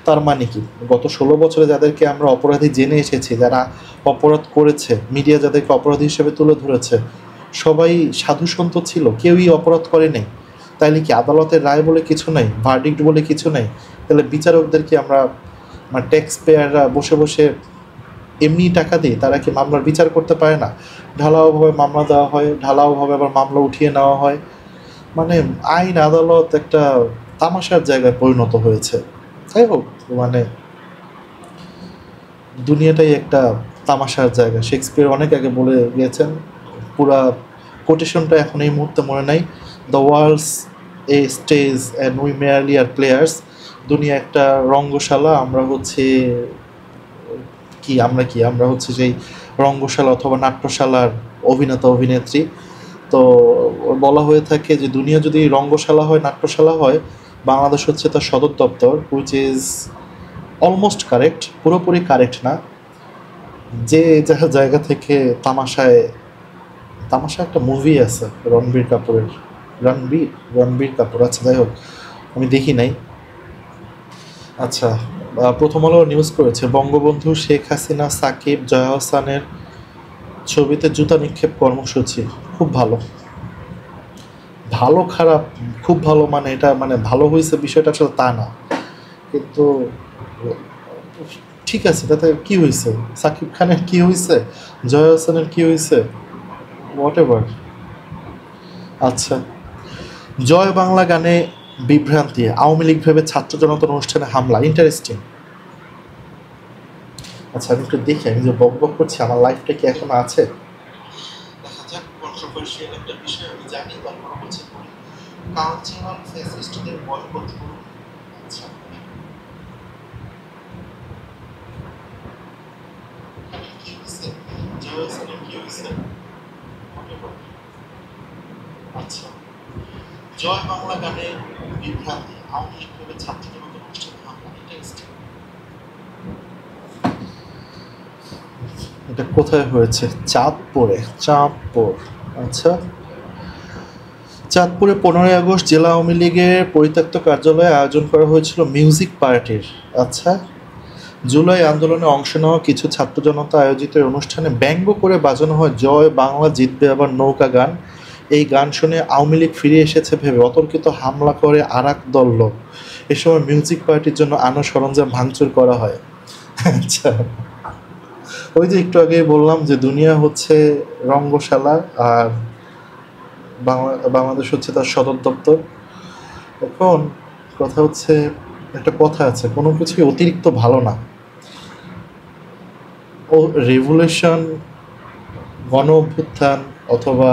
তার মানে কি, গত ১৬ বছরে যাদেরকে আমরা অপরাধী জেনে এসেছি, যারা অপরাধ করেছে, মিডিয়া যাদেরকে অপরাধী হিসেবে তুলে ধরেছে, সবাই সাধু সন্ত ছিল, কেউই অপরাধ করে নাই। তাইলে কি আদালতের রায় বলে কিছু নাই, ভার্ডিক্ট বলে কিছু নাই? তাহলে বিচারকদেরকে আমরা, মানে ট্যাক্স পেয়াররা বসে বসে এমনি টাকা দিই, তারা কি মামলার বিচার করতে পারে না? ঢালাওভাবে মামলা দেওয়া হয়, ঢালাওভাবে আবার মামলা উঠিয়ে নেওয়া হয়। মানে আইন আদালত একটা তামাশার জায়গায় পরিণত হয়েছে। যাই হোক, মানে দুনিয়াটাই একটা তামাশার জায়গা। শেক্সপিয়ার অনেক আগে বলে গিয়েছেন, পুরা কোটেশনটা এখন এই মুহূর্তে মনে নাই। The world's a stage and we merely are players. দুনিয়া একটা রঙ্গশালা, আমরা হচ্ছে আমরা হচ্ছে সেই রঙ্গশালা অথবা নাট্যশালার অভিনেতা অভিনেত্রী। তো বলা হয়ে থাকে যে দুনিয়া যদি রঙ্গশালা হয়, নাট্যশালা হয়, বাংলাদেশ হচ্ছে তার সদর দপ্তর, হুইচ ইজ অলমোস্ট কারেক্ট, পুরোপুরি কারেক্ট না। যে যার জায়গা থেকে তামাশা একটা মুভি আছে রণবীর কাপুরের, রণবীর কাপুর, আচ্ছা যাই হোক, আমি দেখি নাই। আচ্ছা, প্রথম আলো নিউজ করেছে বঙ্গবন্ধু শেখ হাসিনা সাকিব জয়া আহসানের ছবিতে জুতা নিক্ষেপ কর্মসূচি। খুব ভালো। ভালো খারাপ, খুব ভালো মানে এটা মানে ভালো হয়েছে বিষয়টা আসলে তা না, কিন্তু ঠিক আছে, তাতে কি হয়েছে, সাকিব খানের কি হয়েছে, জয়া আহসানের কি হয়েছে, হোয়াট এভার। আচ্ছা, জয় বাংলা গানে বিভ্রান্তি, আওয়ামী লীগ ভেবে ছাত্র জনতার অনুষ্ঠানে হামলা। ইন্টারেস্টিং। আচ্ছা, আমি একটু দেখি, আমি যে বক বক করছি আমার লাইফটা কি এখন আছে। দেখা যাক, কন্ট্রোভার্সিয়াল একটা বিষয় আমি জানি, তারপর হচ্ছে কালচারাল ফ্যাসিস্টদের বয়কট করুন। আচ্ছা, কি হয়েছে, জয়সানের কি হয়েছে, আচ্ছা, জয় বাংলা গানে বিভ্রান্তি, আওয়ামী লীগ ভেবে ছাত্র জনতার অনুষ্ঠানে হামলা। ইন্টারেস্টিং। এটা কোথায় হয়েছে, চাঁদপুর। আচ্ছা, চাঁদপুরে ১৫ই আগস্ট জেলা আওয়ামী লীগের পরিত্যক্ত কার্যালয়ে আয়োজন করা হয়েছিল মিউজিক পার্টির। আচ্ছা, জুলাই আন্দোলনে অংশ নেওয়া কিছু ছাত্র জনতা আয়োজিত অনুষ্ঠানে ব্যঙ্গ করে বাজানো হয় জয় বাংলা জিতবে আবার নৌকা গান। এই গান শুনে আওয়ামী লীগ ফিরে এসেছে ভেবে অতর্কিত হামলা করে আরাক দল লোক। এ সময় মিউজিক পার্টির জন্য আনা সরঞ্জাম ভাঙচুর করা হয়। আচ্ছা, ওই যে একটু আগেই বললাম যে দুনিয়া হচ্ছে রঙ্গশালা আর বাংলাদেশ হচ্ছে তার সদর দপ্তর। এখন কথা হচ্ছে, একটা কথা আছে, কোনো কিছুই অতিরিক্ত ভালো না। ও রেভুলেশন গণ অভ্যুত্থান অথবা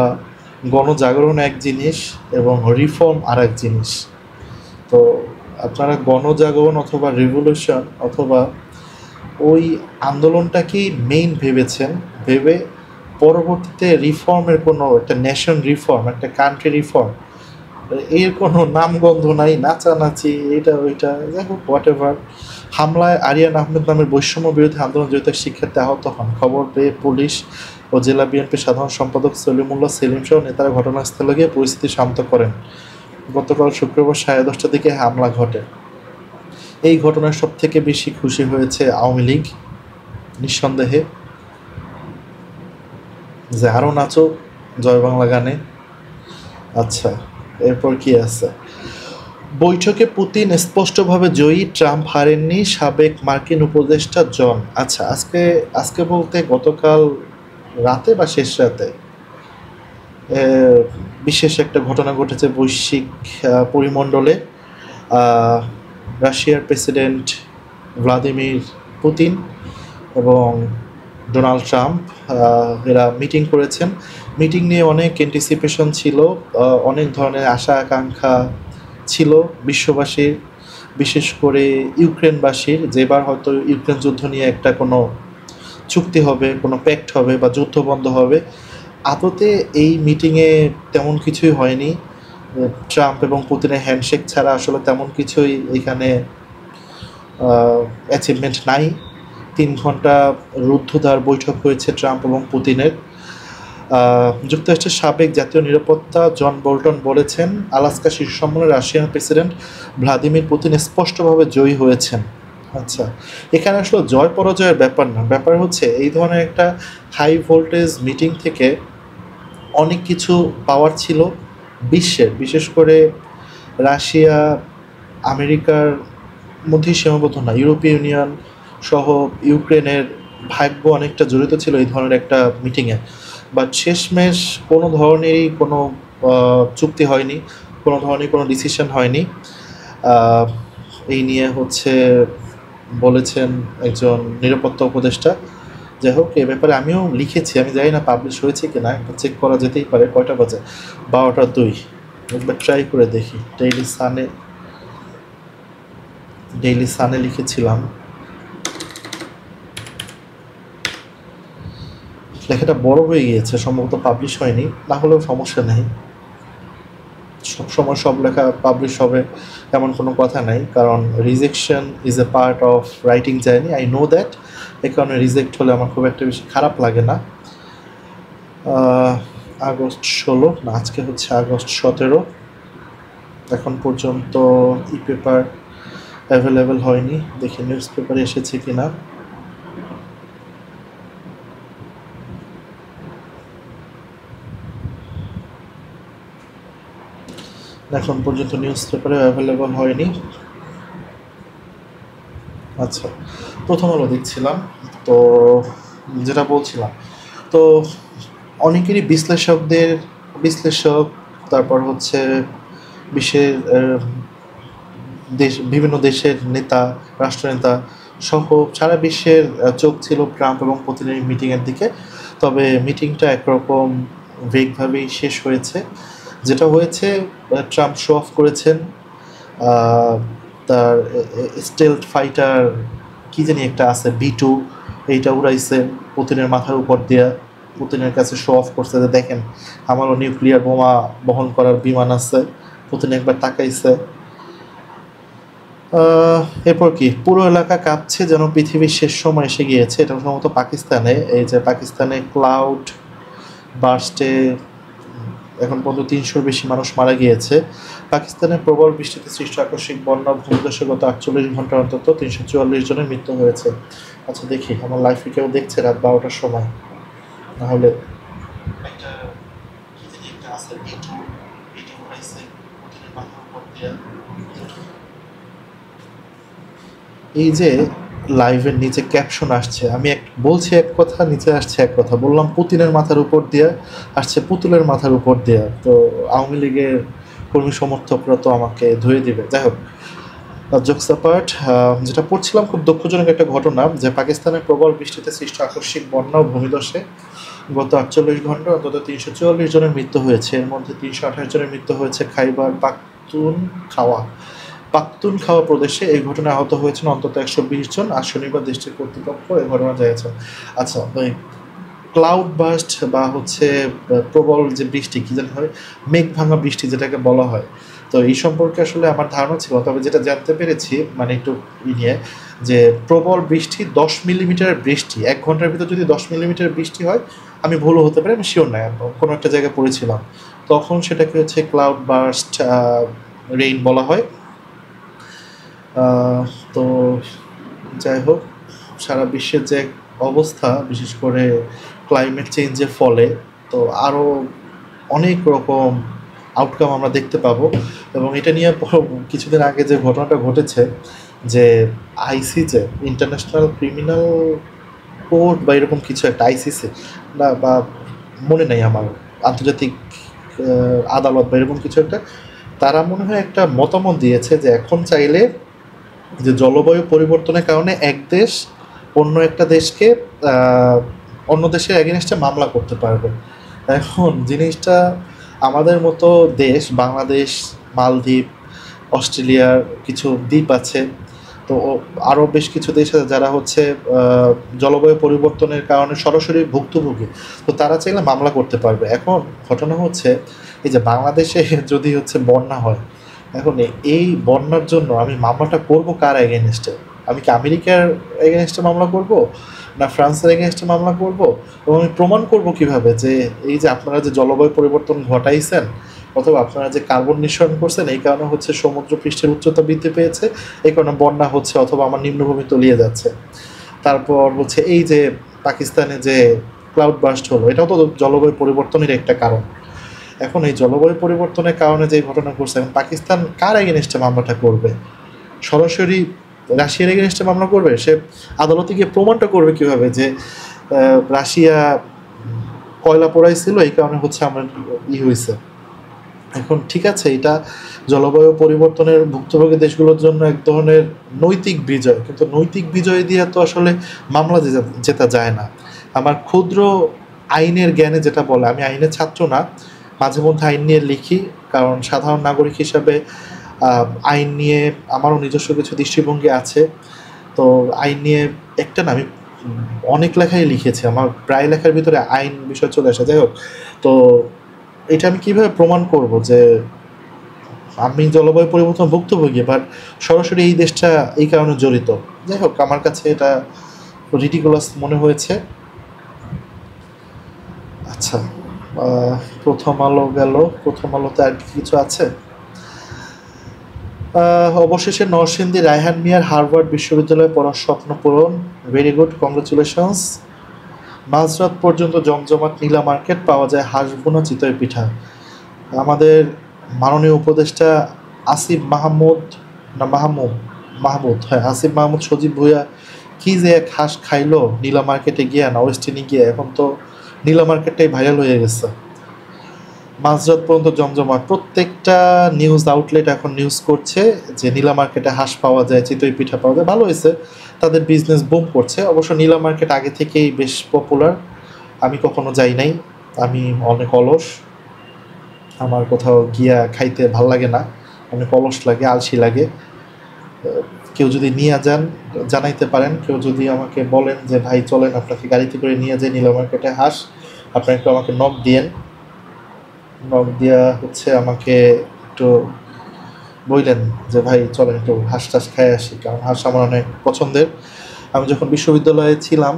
গণজাগরণ এক জিনিস এবং রিফর্ম আর এক জিনিস। তো আপনারা গণজাগরণ অথবা রিভলিউশন অথবা ওই আন্দোলনটাকেই মেইন ভেবেছেন, ভেবে পরবর্তীতে রিফর্মের কোনো একটা নেশন রিফর্ম, একটা কান্ট্রি রিফর্ম, এর কোনো নামগন্ধ নাই, নাচানাচি এটা ওইটা, যাই হোক হোয়াট এভার। হামলায় আরিয়ান আহমেদ নামের বৈষম্য বিরোধী আন্দোলন জড়িত শিক্ষার্থী আহত হন। খবর পেয়ে পুলিশ ও জেলা বিএনপির সাধারণ সম্পাদক সলিমুল্লাহ সেলিম সহ নেতারা ঘটনাস্থলে গিয়ে পরিস্থিতি শান্ত করেন। গতকাল শুক্রবার 10:30টার দিকে হামলা ঘটে। এই ঘটনায় সব থেকে বেশি খুশি হয়েছে আওয়ামী লীগ নিঃসন্দেহে, যে আরও নাচো জয় বাংলা গানে। আচ্ছা, এরপর কি আছে? বৈঠকে পুতিন স্পষ্টভাবে জয়ী, ট্রাম্প হারেননি, সাবেক মার্কিন উপদেষ্টা জন। আচ্ছা, আজকে বলতে গতকাল রাতে বা শেষ রাতে বিশেষ একটা ঘটনা ঘটেছে বৈশ্বিক পরিমণ্ডলে। রাশিয়ার প্রেসিডেন্ট ভ্লাদিমির পুতিন এবং ডোনাল্ড ট্রাম্প এরা মিটিং করেছেন। মিটিং নিয়ে অনেক অ্যান্টিসিপেশন ছিল, অনেক ধরনের আশা আকাঙ্ক্ষা ছিল বিশ্ববাসীর, বিশেষ করে ইউক্রেনবাসীর, যেবার হয়তো ইউক্রেন যুদ্ধ নিয়ে একটা কোনো চুক্তি হবে, কোনো প্যাক্ট হবে বা যুদ্ধ বন্ধ হবে। আদতে এই মিটিংয়ে তেমন কিছুই হয়নি। ট্রাম্প এবং পুতিনের হ্যান্ডশেক ছাড়া আসলে তেমন কিছুই এখানে অ্যাচিভমেন্ট নাই। 3 ঘন্টা রুদ্ধদ্বার বৈঠক হয়েছে ট্রাম্প এবং পুতিনের। যুক্তরাষ্ট্রের সাবেক জাতীয় নিরাপত্তা জন বোল্টন বলেছেন, আলাস্কা শীর্ষ সম্মেলনে রাশিয়ান প্রেসিডেন্ট ভ্লাদিমির পুতিন স্পষ্টভাবে জয়ী হয়েছেন। আচ্ছা, এখানে আসলে জয় পরাজয়ের ব্যাপার না, ব্যাপার হচ্ছে এই ধরনের একটা হাই ভোল্টেজ মিটিং থেকে অনেক কিছু পাওয়ার ছিল বিশ্বের, বিশেষ করে রাশিয়া আমেরিকার মধ্যেই সীমাবদ্ধ না, ইউরোপীয় ইউনিয়ন সহ ইউক্রেনের ভাগ্য অনেকটা জড়িত ছিল এই ধরনের একটা মিটিংয়ে। বাট শেষমেশ কোনো ধরনেরই কোনো চুক্তি হয়নি, কোনো ধরনের কোনো ডিসিশন হয়নি। এই নিয়ে বলেছেন একজন নিরাপত্তা উপদেষ্টা। যাই হোক, এ ব্যাপারে আমিও লিখেছি, আমি জানি না পাবলিশ হয়েছে কি না, একবার চেক করা যেতেই পারে। কয়টা বাজে? 12টা 2। একবার ট্রাই করে দেখি। ডেইলি সানে লিখেছিলাম, লেখাটা বড় হয়ে গিয়েছে, সম্ভবত পাবলিশ হয়নি, না হলেও সমস্যা নেই। সবসময় সব লেখা পাবলিশ হবে এমন কোনো কথা নাই, কারণ rejection is a part of writing journey, I know that. এই কারণে রিজেক্ট হলে আমার খুব একটা বেশি খারাপ লাগে না। আগস্ট 16 না, আজকে হচ্ছে আগস্ট 17। এখন পর্যন্ত ই পেপার অ্যাভেলেবেল হয়নি, দেখি নিউজ পেপারে এসেছে কিনা। এখন পর্যন্ত নিউজ পেপারে অ্যাভেলেবল হয়নি। আচ্ছা, প্রথম আলো দেখছিলাম, তো যেটা বলছিলাম, তো অনেকেরই বিশ্লেষক, তারপর বিশ্বের বিভিন্ন দেশের নেতা, রাষ্ট্রনেতা সহ সারা বিশ্বের চোখ ছিল ট্রাম্প এবং পুতিনের মিটিংয়ের দিকে। তবে মিটিংটা একরকম ভেগভাবেই শেষ হয়েছে। যেটা হয়েছে, ট্রাম্প শো অফ করেছেন তার স্টেলথ ফাইটার কি জানি একটা আছে B2, এইটা উড়াইছে পুতিনের মাথার উপর দিয়া, পুতিনের কাছে শো অফ করছে যে দেখেন আমারও নিউক্লিয়ার বোমা বহন করার বিমান আছে। পুতিন একবার তাকাইছে। এরপর কি, পুরো এলাকা কাঁপছে, যেন পৃথিবীর শেষ সময় এসে গিয়েছে। এটা সম্ভবত পাকিস্তানে, এই যে পাকিস্তানে ক্লাউড বার্স্টে এখন পর্যন্ত 300-র বেশি মানুষ মারা গিয়েছে। পাকিস্তানের প্রবল বৃষ্টিতে সৃষ্ট আকস্মিক বন্যা ভূমিধসে গত 48 ঘন্টার অন্তত 344 জনের মৃত্যু হয়েছে। আচ্ছা দেখি, আমার লাইফে কেউ দেখছে রাত 12টার সময়, নাহলে এই যে লাইভের নিচে ক্যাপশন আসছে, আমি বলছি এক কথা, নিচে আসছে এক কথা। বললাম পুতিনের মাথার উপর দিয়া, আসছে পুতুলের মাথার উপর দিয়া। তো আওয়ামী লীগের কর্মী সমর্থকরা তো আমাকে ধুয়ে দিবে। যাই হোক, জোকস অ্যাপার্ট, যেটা পড়ছিলাম খুব দুঃখজনক একটা ঘটনা যে পাকিস্তানের প্রবল বৃষ্টিতে সৃষ্ট আকস্মিক বন্যা ও ভূমিধসে গত 48 ঘন্টা অন্তত 344 জনের মৃত্যু হয়েছে। এর মধ্যে 328 জনের মৃত্যু হয়েছে খাইবার পাখতুনখাওয়া প্রদেশে। এই ঘটনায় আহত হয়েছেন অন্তত 120 জন। আজ শনিবার দেশটির কর্তৃপক্ষ এই ঘটনা জানিয়েছে। আচ্ছা, ওই ক্লাউড বার্স্ট বা হচ্ছে প্রবল যে বৃষ্টি, কী জানি হয়, মেঘ ভাঙা বৃষ্টি যেটাকে বলা হয়, তো এই সম্পর্কে আসলে আমার ধারণা ছিল, তবে যেটা জানতে পেরেছি মানে একটু নিয়ে, যে প্রবল বৃষ্টি 10 মিলিমিটারের বৃষ্টি 1 ঘন্টার ভিতর যদি 10 মিলিমিটারের বৃষ্টি হয়, আমি ভুলও হতে পারি, আমি শিওর নাই, কোনো একটা জায়গায় পড়েছিলাম, তখন সেটাকে হচ্ছে ক্লাউড বার্স্ট রেইন বলা হয়। তো যাই হোক, সারা বিশ্বের যে অবস্থা, বিশেষ করে ক্লাইমেট চেঞ্জের ফলে, তো আরও অনেক রকম আউটকাম আমরা দেখতে পাবো। এবং এটা নিয়ে কিছুদিন আগে যে ঘটনাটা ঘটেছে, যে আইসিজে, ইন্টারন্যাশনাল ক্রিমিনাল কোর্ট বা এরকম কিছু একটা, আইসিসি না, বা মনে নেই আমার, আন্তর্জাতিক আদালত বা এরকম কিছু একটা, তারা মনে হয় একটা মতামত দিয়েছে যে এখন চাইলে যে জলবায়ু পরিবর্তনের কারণে এক দেশ অন্য একটা দেশকে অন্য দেশের এগেনস্টে মামলা করতে পারবে। এখন জিনিসটা আমাদের মতো দেশ, বাংলাদেশ, মালদ্বীপ, অস্ট্রেলিয়ার কিছু দ্বীপ আছে, তো আরও বেশ কিছু দেশ আছে যারা হচ্ছে জলবায়ু পরিবর্তনের কারণে সরাসরি ভুক্তভোগী, তো তারা চাইলে মামলা করতে পারবে। এখন ঘটনা হচ্ছে এই যে বাংলাদেশে যদি হচ্ছে বন্যা হয়, এখন এই বন্যার জন্য আমি মামলাটা করব কার এগেনস্টে? আমি কি আমেরিকার এগেনস্টে মামলা করব, না ফ্রান্সের এগেনস্টে মামলা করব? এবং আমি প্রমাণ করব কিভাবে যে এই যে আপনারা যে জলবায়ু পরিবর্তন ঘটাইছেন, অথবা আপনারা যে কার্বন নিঃসরণ করছেন, এই কারণে হচ্ছে সমুদ্র পৃষ্ঠের উচ্চতা বৃদ্ধি পেয়েছে, এই কারণে বন্যা হচ্ছে, অথবা আমার নিম্নভূমি তলিয়ে যাচ্ছে। তারপর হচ্ছে এই যে পাকিস্তানে যে ক্লাউড বার্স্ট হলো, এটাও তো জলবায়ু পরিবর্তনের একটা কারণ। এখন এই জলবায়ু পরিবর্তনের কারণে যে ঘটনা ঘটছে, এখন পাকিস্তান কার এগেনস্টে মামলাটা করবে? সরাসরি রাশিয়ার এগেনস্টে মামলা করবে? সে আদালতে গিয়ে প্রমাণটা করবে কিভাবে যে রাশিয়া কয়লা পোড়াইছিল, এই কারণে হচ্ছে আমার হয়েছে। এখন ঠিক আছে, এটা জলবায়ু পরিবর্তনের ভুক্তভোগী দেশগুলোর জন্য এক ধরনের নৈতিক বিজয়, কিন্তু নৈতিক বিজয় দিয়ে তো আসলে মামলা জেতা যায় না। আমার ক্ষুদ্র আইনের জ্ঞানে যেটা বলে, আমি আইনের ছাত্র না, মাঝে মধ্যে আইন নিয়ে লিখি, কারণ সাধারণ নাগরিক হিসাবে আইন নিয়ে আমারও নিজস্ব কিছু দৃষ্টিভঙ্গি আছে। তো আইন নিয়ে একটা না, আমি অনেক লেখাই লিখেছি, আমার প্রায় লেখার ভিতরে আইন বিষয় চলে আসে। যাই হোক, তো এটা আমি কীভাবে প্রমাণ করব যে আমি জলবায়ু পরিবর্তন ভুক্তভোগী, বাট সরাসরি এই দেশটা এই কারণে জড়িত? যাই হোক, আমার কাছে এটা রিডিকুলাস মনে হয়েছে। আচ্ছা, প্রথম আলো গেল, প্রথম আলোতে আর কিছু আছে? অবশেষে নরসিংদী রায়হান মিয়ার হার্ভার্ড বিশ্ববিদ্যালয়ে পড়ার স্বপ্ন পূরণ। Very good, congratulations. মাঝরাত পর্যন্ত জমজমাট নীলা মার্কেট, পাওয়া যায় হাঁসভুনা, চিতই পিঠা। আমাদের মাননীয় উপদেষ্টা আসিফ মাহমুদ, হ্যাঁ, আসিফ মাহমুদ সজীব ভুঁইয়া কী যে এক হাঁস খাইলো নীলা মার্কেটে গিয়া, না ওয়েস্টিনে গিয়ে, এখন তো নীলা মার্কেটটাই ভাইরাল হয়ে গেছে। মাঝরাত পর্যন্ত জমজমাট, প্রত্যেকটা নিউজ আউটলেট এখন নিউজ করছে যে নীলা মার্কেটে হাঁস পাওয়া যায়, চিতই পিঠা পাওয়া যায়। ভালো হয়েছে, তাদের বিজনেস বুম করছে। অবশ্য নীলা মার্কেট আগে থেকেই বেশ পপুলার, আমি কখনো যাই নাই, আমি অনেক অলস, আমার কোথাও গিয়া খাইতে ভাল লাগে না, অনেক অলস লাগে, আলসি লাগে। কেউ যদি নিয়ে যান জানাইতে পারেন, কেউ যদি আমাকে বলেন যে ভাই চলেন আপনাকে গাড়িতে করে নিয়ে যাই নীলা মার্কেটে হাঁস, আপনারা একটু আমাকে নক দিয়া হচ্ছে আমাকে একটু বললেন যে ভাই চলেন একটু হাঁস টাস খাই আসি, কারণ হাঁস আমার অনেক পছন্দের। আমি যখন বিশ্ববিদ্যালয়ে ছিলাম,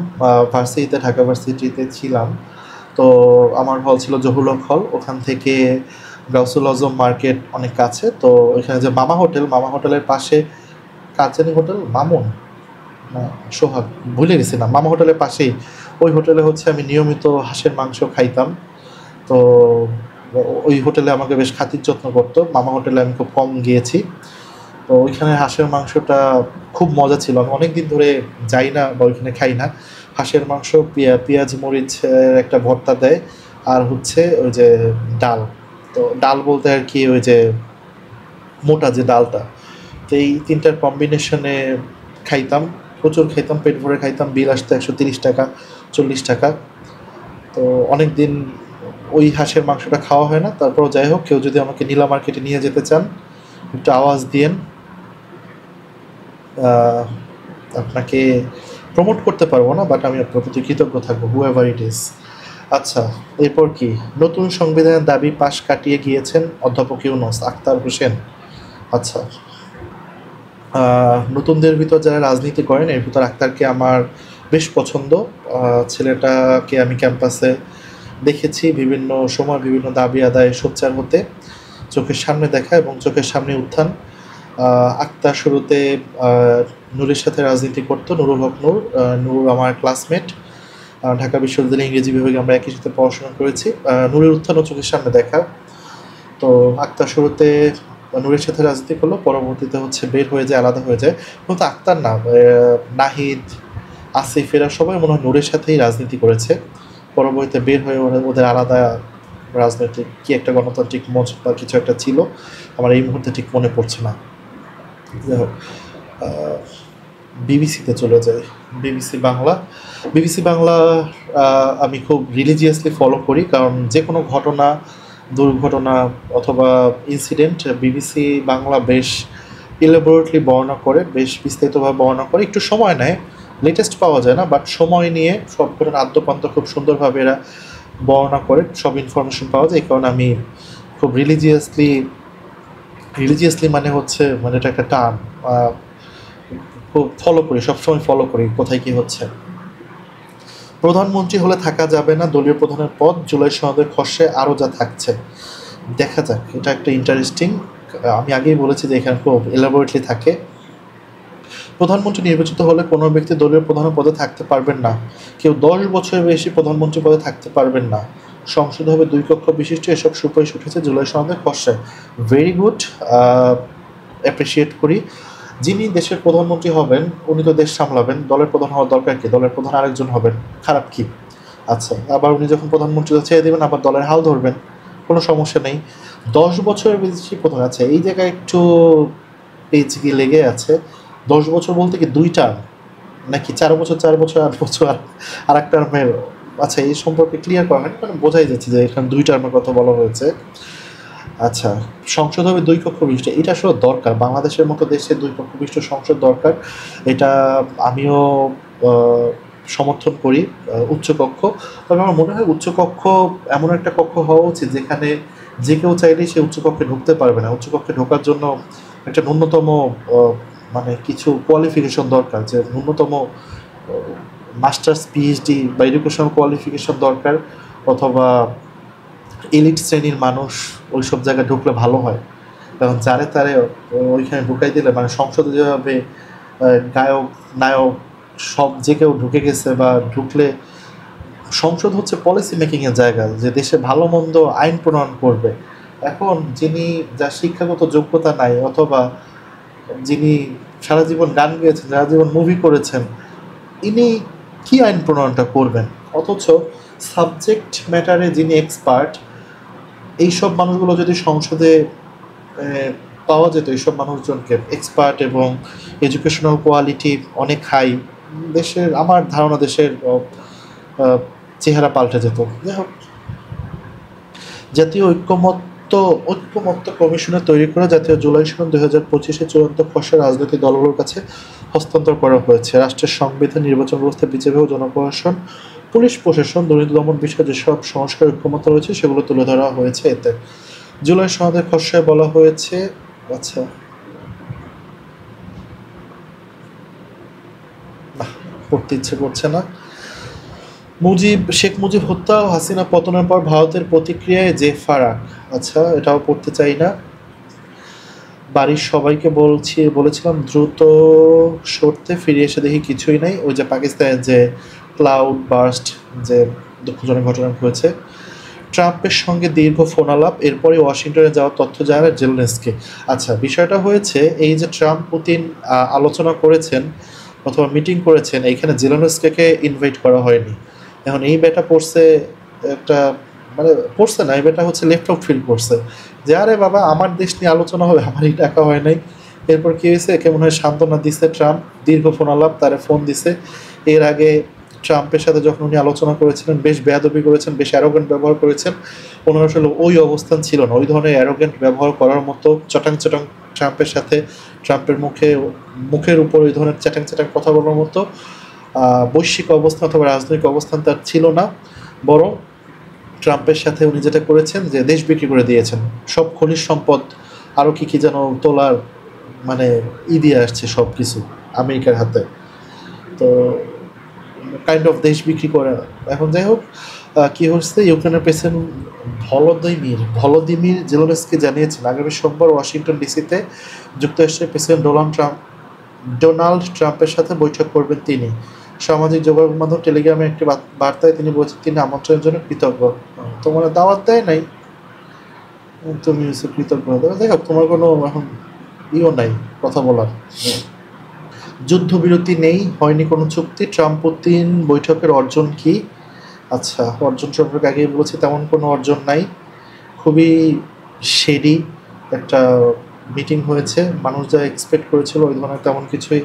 ভার্সিটিতে, ঢাকা ভার্সিটিতে ছিলাম, তো আমার হল ছিল জহুল হল, ওখান থেকে গাউসুল আজম মার্কেট অনেক কাছে। তো ওইখানে যে মামা হোটেলের পাশে, কারজানি হোটেল, মামুন না সোহাগ, ভুলে গেছি না, মামা হোটেলের পাশেই, ওই হোটেলে হচ্ছে আমি নিয়মিত হাঁসের মাংস খাইতাম। তো ওই হোটেলে আমাকে বেশ খাতির যত্ন করতো। মামা হোটেলে আমি খুব কম গিয়েছি, তো ওইখানে হাঁসের মাংসটা খুব মজা ছিল। আমি অনেক দিন ধরে যাই না বা ওইখানে খাই না। হাঁসের মাংস, পেঁয়াজ মরিচের একটা ভর্তা দেয়, আর হচ্ছে ওই যে ডাল, তো ডাল বলতে আর কি ওই যে মোটা যে ডালটা, তো এই তিনটার কম্বিনেশনে খাইতাম, প্রচুর খাইতাম, পেট ভরে খাইতাম, বিল আসতো 130 টাকা, 40 টাকা। তো অনেক দিন ওই হাঁসের মাংসটা খাওয়া হয় না। তারপর যাই হোক, কেউ যদি আমাকে নীলা মার্কেটে নিয়ে যেতে চান একটু আওয়াজ দিয়েন, আপনাকে প্রমোট করতে পারবো না, বাট আমি আপনার প্রতি কৃতজ্ঞ থাকবো, হুএভার ইট ইজ। আচ্ছা, এরপর কি? নতুন সংবিধানের দাবি পাশ কাটিয়ে গিয়েছেন অধ্যাপক ইউনূস আখতার হোসেন। আচ্ছা, নতুনদের ভিতর যারা রাজনীতি করেন এর ভিতর আখতারকে আমার বেশ পছন্দ। ছেলেটাকে আমি ক্যাম্পাসে দেখেছি বিভিন্ন সময় বিভিন্ন দাবি আদায় সোচ্চার হতে, চোখের সামনে দেখা এবং চোখের সামনে উত্থান। আখতার শুরুতে নূরের সাথে রাজনীতি করতো, নুরুল হক নূর। নূর আমার ক্লাসমেট, ঢাকা বিশ্ববিদ্যালয়ে ইংরেজি বিভাগে আমরা একই সাথে পড়াশোনা করেছি। নূরের উত্থান ও চোখের সামনে দেখা। তো আখতার শুরুতে নূরের সাথে রাজনীতি করলো, পরবর্তীতে হচ্ছে বের হয়ে যায়, আলাদা হয়ে যায়। কিন্তু আখতার না, নাহিদ, আসিফ, এরা সবাই মনে হয় নূরের সাথেই রাজনীতি করেছে। পরবর্তীতে বের হয়ে ওদের আলাদা রাজনৈতিক কি একটা গণতান্ত্রিক মঞ্চ বা কিছু একটা ছিল, আমার এই মুহূর্তে ঠিক মনে পড়ছে না। যাই হোক, বিবিসিতে চলে যায়। বিবিসি বাংলা আমি খুব রিলিজিয়াসলি ফলো করি, কারণ যে কোনো ঘটনা, দুর্ঘটনা অথবা ইনসিডেন্ট বিবিসি বাংলা বেশ ইলাবোরেটলি বর্ণনা করে, বেশ বিস্তারিতভাবে বর্ণনা করে। একটু সময় নেয়, লেটেস্ট পাওয়া যায় না, বাট সময় নিয়ে সব ঘটনা আদ্যপান্ত খুব সুন্দরভাবে এরা বর্ণনা করে, সব ইনফরমেশন পাওয়া যায়। এই কারণে আমি খুব রিলিজিয়াসলি মানে হচ্ছে, মানে এটা একটা টার্ম, খুব ফলো করি, সবসময় ফলো করি কোথায় কী হচ্ছে। প্রধানমন্ত্রী হলে থাকা যাবে না দলীয় প্রধানের পদ, জুলাই সনদের খসড়ায় আরও যা থাকছে দেখা যাক। এটা একটা ইন্টারেস্টিং, আমি আগেই বলেছি যে এখানে খুব এলাবোরেটলি থাকে। প্রধানমন্ত্রী নির্বাচিত হলে কোনো ব্যক্তি দলীয় প্রধান পদে থাকতে পারবেন না, কেউ 10 বছরের বেশি প্রধানমন্ত্রী পদে থাকতে পারবেন না, সংসদ হবে 2 কক্ষ বিশিষ্ট, এসব সুপারিশ উঠেছে জুলাই সনদের খসড়ায়। ভেরি গুড, অ্যাপ্রিসিয়েট করি। যিনি দেশের প্রধানমন্ত্রী হবেন উনি তো দেশ সামলাবেন, দলের প্রধান হওয়ার দরকার কি? দলের প্রধান আরেকজন হবেন, খারাপ কি? আচ্ছা, আবার উনি যখন প্রধানমন্ত্রী ছেড়ে দেবেন আবার দলের হাল ধরবেন, কোনো সমস্যা নেই। 10 বছরের বেশি প্রধান আছে, এই জায়গায় একটু পেঁচকি লেগে আছে। 10 বছর বলতে কি 2 টার্ম নাকি 4 বছর, 4 বছর, 8 বছর আর এক টার্মের? আচ্ছা, এই সম্পর্কে ক্লিয়ার করা হয়নি, মানে বোঝাই যাচ্ছে যে এখানে 2 টার্মের কথা বলা হয়েছে। আচ্ছা, সংসদ হবে 2 কক্ষ বিশিষ্ট, এটা আসলে দরকার, বাংলাদেশের মতো দেশে 2 কক্ষ বিশিষ্ট সংসদ দরকার, এটা আমিও সমর্থন করি। উচ্চকক্ষ, তবে আমার মনে হয় উচ্চকক্ষ এমন একটা কক্ষ হওয়া উচিত যেখানে যে কেউ চাইলেই সে উচ্চকক্ষে ঢুকতে পারবে না। উচ্চকক্ষে ঢোকার জন্য একটা ন্যূনতম মানে কিছু কোয়ালিফিকেশন দরকার, যে ন্যূনতম মাস্টার্স, পিএইচডি বা এডুকেশনাল কোয়ালিফিকেশন দরকার, অথবা এলিট শ্রেণীর মানুষ ওই সব জায়গায় ঢুকলে ভালো হয়। কারণ যারে তারে ওইখানে ঢুকাই দিলে, মানে সংসদে যেভাবে গায়ক, নায়ক সব যে কেউ ঢুকে গেছে, বা ঢুকলে সংসদ হচ্ছে পলিসি মেকিংয়ের জায়গা, যে দেশে ভালো মন্দ আইন প্রণয়ন করবে। এখন যিনি, যার শিক্ষাগত যোগ্যতা নাই, অথবা যিনি সারা জীবন গান গেয়েছেন, সারা জীবন মুভি করেছেন, ইনি কী আইন প্রণয়নটা করবেন? অথচ সাবজেক্ট ম্যাটারে যিনি এক্সপার্ট, এইসব মানুষগুলো যদি সংসদে পাওয়া যেত, এইসব মানুষজনকে, এক্সপার্ট এবং এডুকেশনাল কোয়ালিটি অনেক হাই, দেশের, আমার ধারণা দেশের চেহারা পাল্টে যেত। যাই হোক, জাতীয় ঐক্যমত্য কমিশনে তৈরি করে জাতীয় জুলাই সনদ 2025 চূড়ান্ত খসড়া রাজনৈতিক দলগুলোর কাছে হস্তান্তর করা হয়েছে। রাষ্ট্রের সংবিধান, নির্বাচন ব্যবস্থা, বিচার বিভাগ, জনপ্রশাসন, পুলিশ প্রশাসন, দুর্নীতি দমন বিষয়ে যেসব সংস্কার ঐক্যমত্য রয়েছে সেগুলো তুলে ধরা হয়েছে এতে। জুলাই সনদের খসড়ায় বলা হয়েছে, আচ্ছা পড়তে ইচ্ছে করছে না। শেখ মুজিব হত্যা ও হাসিনা পতনের পর ভারতের প্রতিক্রিয়ায় যে ফারাক, আচ্ছা এটাও পড়তে চাই না। বাড়ির সবাইকে বলেছিলাম দ্রুত সরতে, ফিরে এসে দেখি কিছুই নাই। ওই যে পাকিস্তানের যে ক্লাউড বার্স্ট, যে দুঃখজনক ঘটনা হয়েছে। ট্রাম্পের সঙ্গে দীর্ঘ ফোন আলাপ, এরপরে ওয়াশিংটনে যাওয়ার তথ্য জানায় জেলেনস্কি। আচ্ছা, বিষয়টা হয়েছে এই যে ট্রাম্প পুতিন আলোচনা করেছেন অথবা মিটিং করেছেন, এইখানে জেলেনস্কিকে ইনভাইট করা হয়নি। এখন এই বেটা পড়ছে একটা, মানে পড়ছে না, এই বেটা হচ্ছে লেফট আউট ফিল করছে, যে আরে বাবা, আমার দেশ নিয়ে আলোচনা হবে, আমারই টাকা হয় নাই, এরপর কি হয়েছে, একে মনে হয় সান্ত্বনা দিচ্ছে ট্রাম্প, দীর্ঘ ফোন আলাপ, তারা ফোন দিছে। এর আগে ট্রাম্পের সাথে যখন উনি আলোচনা করেছিলেন বেশ বেয়াদবি করেছেন, বেশ অ্যারোগেন্ট ব্যবহার করেছেন। ওনার আসলে ওই অবস্থান ছিল না, ওই ধরনের অ্যারোগেন্ট ব্যবহার করার মতো চটাং চটাং ট্রাম্পের সাথে, ট্রাম্পের মুখের উপর ওই ধরনের চ্যাটাং চ্যাটাং কথা বলার মতো বৈশ্বিক অবস্থান অথবা রাজনৈতিক অবস্থান তার ছিল না। বরং ট্রাম্পের সাথে উনি যেটা করেছেন যে দেশ বিক্রি করে দিয়েছেন, সব খনিজ সম্পদ আরও কী কী যেন তোলার মানে দিয়ে আসছে সব কিছু আমেরিকার হাতে। তো কাইন্ড অফ দেশ বিক্রি করে। এখন যাই হোক, কী হচ্ছে, ইউক্রেনের প্রেসিডেন্ট ভলোদিমির জেলেনস্কি জানিয়েছেন আগামী সোমবার ওয়াশিংটন ডিসিতে যুক্তরাষ্ট্রের প্রেসিডেন্ট ডোনাল্ড ট্রাম্পের সাথে বৈঠক করবেন তিনি। সামাজিক যোগাযোগ মাধ্যম টেলিগ্রামে একটি বার্তায় তিনি বলছেন তিনি আমন্ত্রণের জন্য কৃতজ্ঞ। তোমার দাওয়াত দেয় নাই, তুমি কৃতজ্ঞ। যাই হোক, তোমার কোনো এখন নাই কথা বলার। যুদ্ধবিরতি নেই, হয়নি কোনো চুক্তি, ট্রাম্প পুতিন বৈঠকের অর্জন কি? আচ্ছা, অর্জন সম্পর্কে আগেই বলেছি, তেমন কোনো অর্জন নাই। খুবই শেডি একটা মিটিং হয়েছে, মানুষ যা এক্সপেক্ট করেছিল ওই ধরনের তেমন কিছুই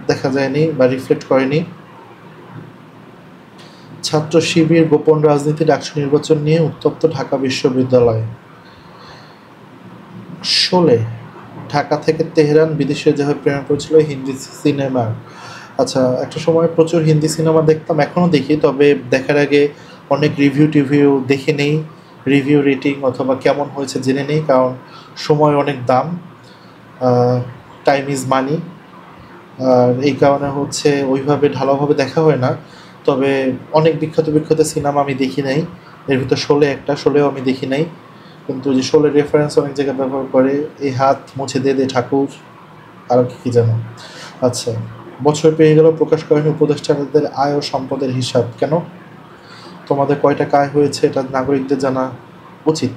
দেখা যায়নি বা রিফ্লেক্ট করেনি। ছাত্র শিবির গোপন রাজনীতি ডাকসু নির্বাচন নিয়ে উত্তপ্ত ঢাকা বিশ্ববিদ্যালয়। ঢাকা থেকে তেহরান বিদেশে যেভাবে প্রেরণ করেছিল হিন্দি সিনেমার। আচ্ছা, একটা সময় প্রচুর হিন্দি সিনেমা দেখতাম, এখনও দেখি, তবে দেখার আগে অনেক টিভিউ দেখে নেই, রিভিউ রেটিং অথবা কেমন হয়েছে জেনে নেই, কারণ সময় অনেক দাম, টাইম ইজ মানি। আর এই কারণে হচ্ছে ওইভাবে ঢালাওভাবে দেখা হয় না। তবে অনেক বিখ্যাত সিনেমা আমি দেখি নাই, এর ভিতর শোলেও আমি দেখি নাই, কিন্তু যে শোলের রেফারেন্স অনেক জায়গায় ব্যবহার করে, এই হাত মুছে দে ঠাকুর, আরও কী জানো। আচ্ছা, বছর পেয়ে গেল প্রকাশ করেনি উপদেষ্টাদের আয় ও সম্পদের হিসাব। কেন? তোমাদের কয় টাকা আয় হয়েছে এটা নাগরিকদের জানা উচিত।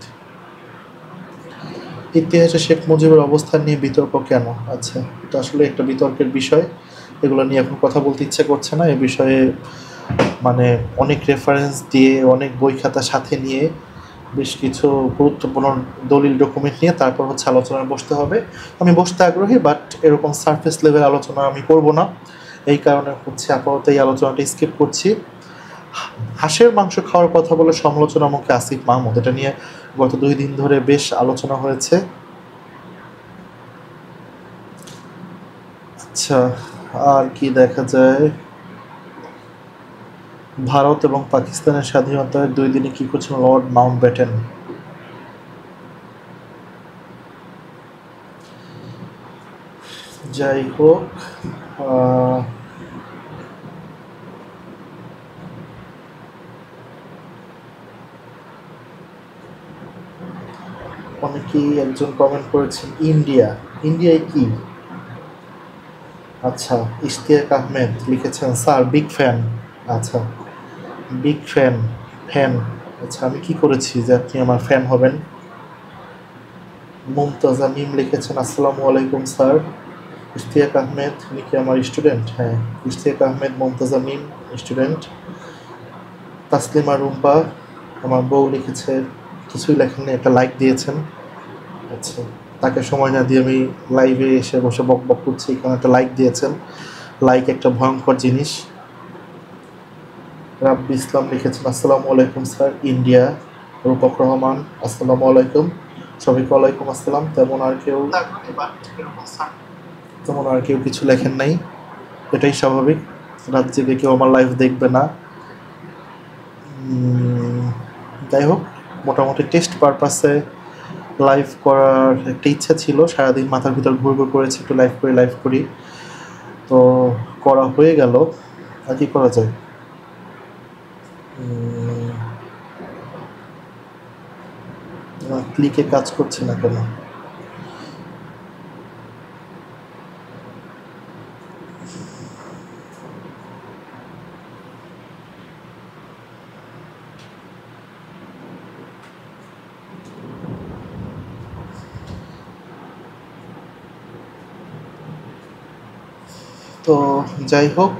ইতিহাসে শেখ মুজিবের অবস্থান নিয়ে বিতর্ক কেন? আচ্ছা, এটা আসলে একটা বিতর্কের বিষয়, এগুলো নিয়ে এখন কথা বলতে ইচ্ছে করছে না। এ বিষয়ে মানে অনেক রেফারেন্স দিয়ে, অনেক বই খাতা সাথে নিয়ে, বেশ কিছু গুরুত্বপূর্ণ দলিল ডকুমেন্ট নিয়ে তারপর হচ্ছে আলোচনায় বসতে হবে। আমি বসতে আগ্রহী, বাট এরকম সারফেস লেভেল আলোচনা আমি করব না, এই কারণে হচ্ছে আপাতত এই আলোচনাটা স্কিপ করছি। হাঁসের মাংস খাওয়ার কথা বলে সমালোচনা মুখে আসিফ মাহমুদ, এটা নিয়ে গত 2 দিন ধরে বেশ আলোচনা হয়েছে। আচ্ছা, আর কি দেখা যায়, ভারত এবং পাকিস্তানের স্বাধীনতার 2 দিনে কী করছেন লর্ড মাউন্টব্যাটেন। যাই হোক, অনেকেই একজন কমেন্ট করেছেন ইন্ডিয়ায় কি। আচ্ছা, ইশতিয়াক আহমেদ লিখেছেন স্যার বিগ ফ্যান। আচ্ছা, বিগ ফ্যান। আচ্ছা, আমি কি করেছি যে আপনি আমার ফ্যান হবেন? মুমতাজা মিম লিখেছেন আসসালামু আলাইকুম স্যার। ইশতিয়াক আহমেদ উনি কি আমার স্টুডেন্ট? হ্যাঁ, ইশতিয়াক আহমেদ, মুমতাজা মিম স্টুডেন্ট। তাসলিমা রুম্পা আমার বউ লিখেছে, কিছুই লেখেননি, একটা লাইক দিয়েছেন। আচ্ছা, তাকে সময় না দিয়ে আমি লাইভে এসে বসে বক করছি, এখানে একটা লাইক দিয়েছেন। লাইক একটা ভয়ঙ্কর জিনিস। রাব্বি ইসলাম লিখেছেন আসসালামু আলাইকুম স্যার ইন্ডিয়া। রূপক রহমান আসসালামু আলাইকুম। সবাইকে ওয়ালাইকুম আসসালাম। তেমন আর কেউ কিছু লেখেন নাই, এটাই স্বাভাবিক, রাত জেগে কেউ আমার লাইভ দেখবে না। যাই হোক, মোটামুটি টেস্ট পারপাসে লাইভ করার একটা ইচ্ছা ছিল, সারাদিন মাথার ভিতর ঘুর করেছে একটু লাইভ করি, তো করা হয়ে গেল। আর কি করা যায়, ক্লিকে কাজ করছে না কেন? তো যাই হোক,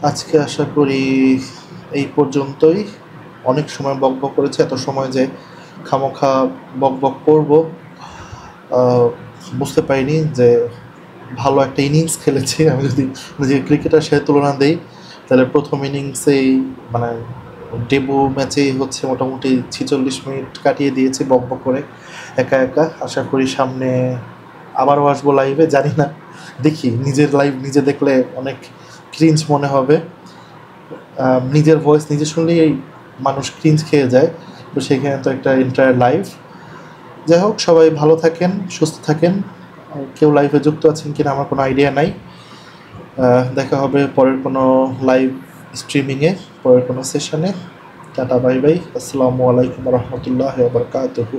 আজকে আশা করি এই পর্যন্তই। অনেক সময় বকবক করেছে, এত সময় যে খামোখা বক বক করবো, বুঝতে পারিনি যে ভালো একটা ইনিংস খেলেছি। আমি যদি যে ক্রিকেটার সাথে তুলনা দেই, তাহলে প্রথম ইনিংসেই মানে ডেবু ম্যাচেই হচ্ছে মোটামুটি 46 মিনিট কাটিয়ে দিয়েছি বক বক করে একা একা। আশা করি সামনে আবারও আসবো লাইভে, জানি না, দেখি। নিজের লাইভ নিজে দেখলে অনেক ক্রিঞ্জ মনে হবে। নিজের ভয়েস নিজে শুনলেই মানুষ ক্রিঞ্জ খেয়ে যায়, তো সেখানে তো একটা এন্টায়ার লাইভ। যাই হোক, সবাই ভালো থাকেন, সুস্থ থাকেন। কেউ লাইভে যুক্ত আছেন কিনা আমার কোনো আইডিয়া নাই। দেখা হবে পরের কোনো লাইভ স্ট্রিমিংয়ে, পরের কোনো সেশনে। টাটা, বাই বাই, আসসালামু আলাইকুম রহমতুল্লাহ বারকাতুহু।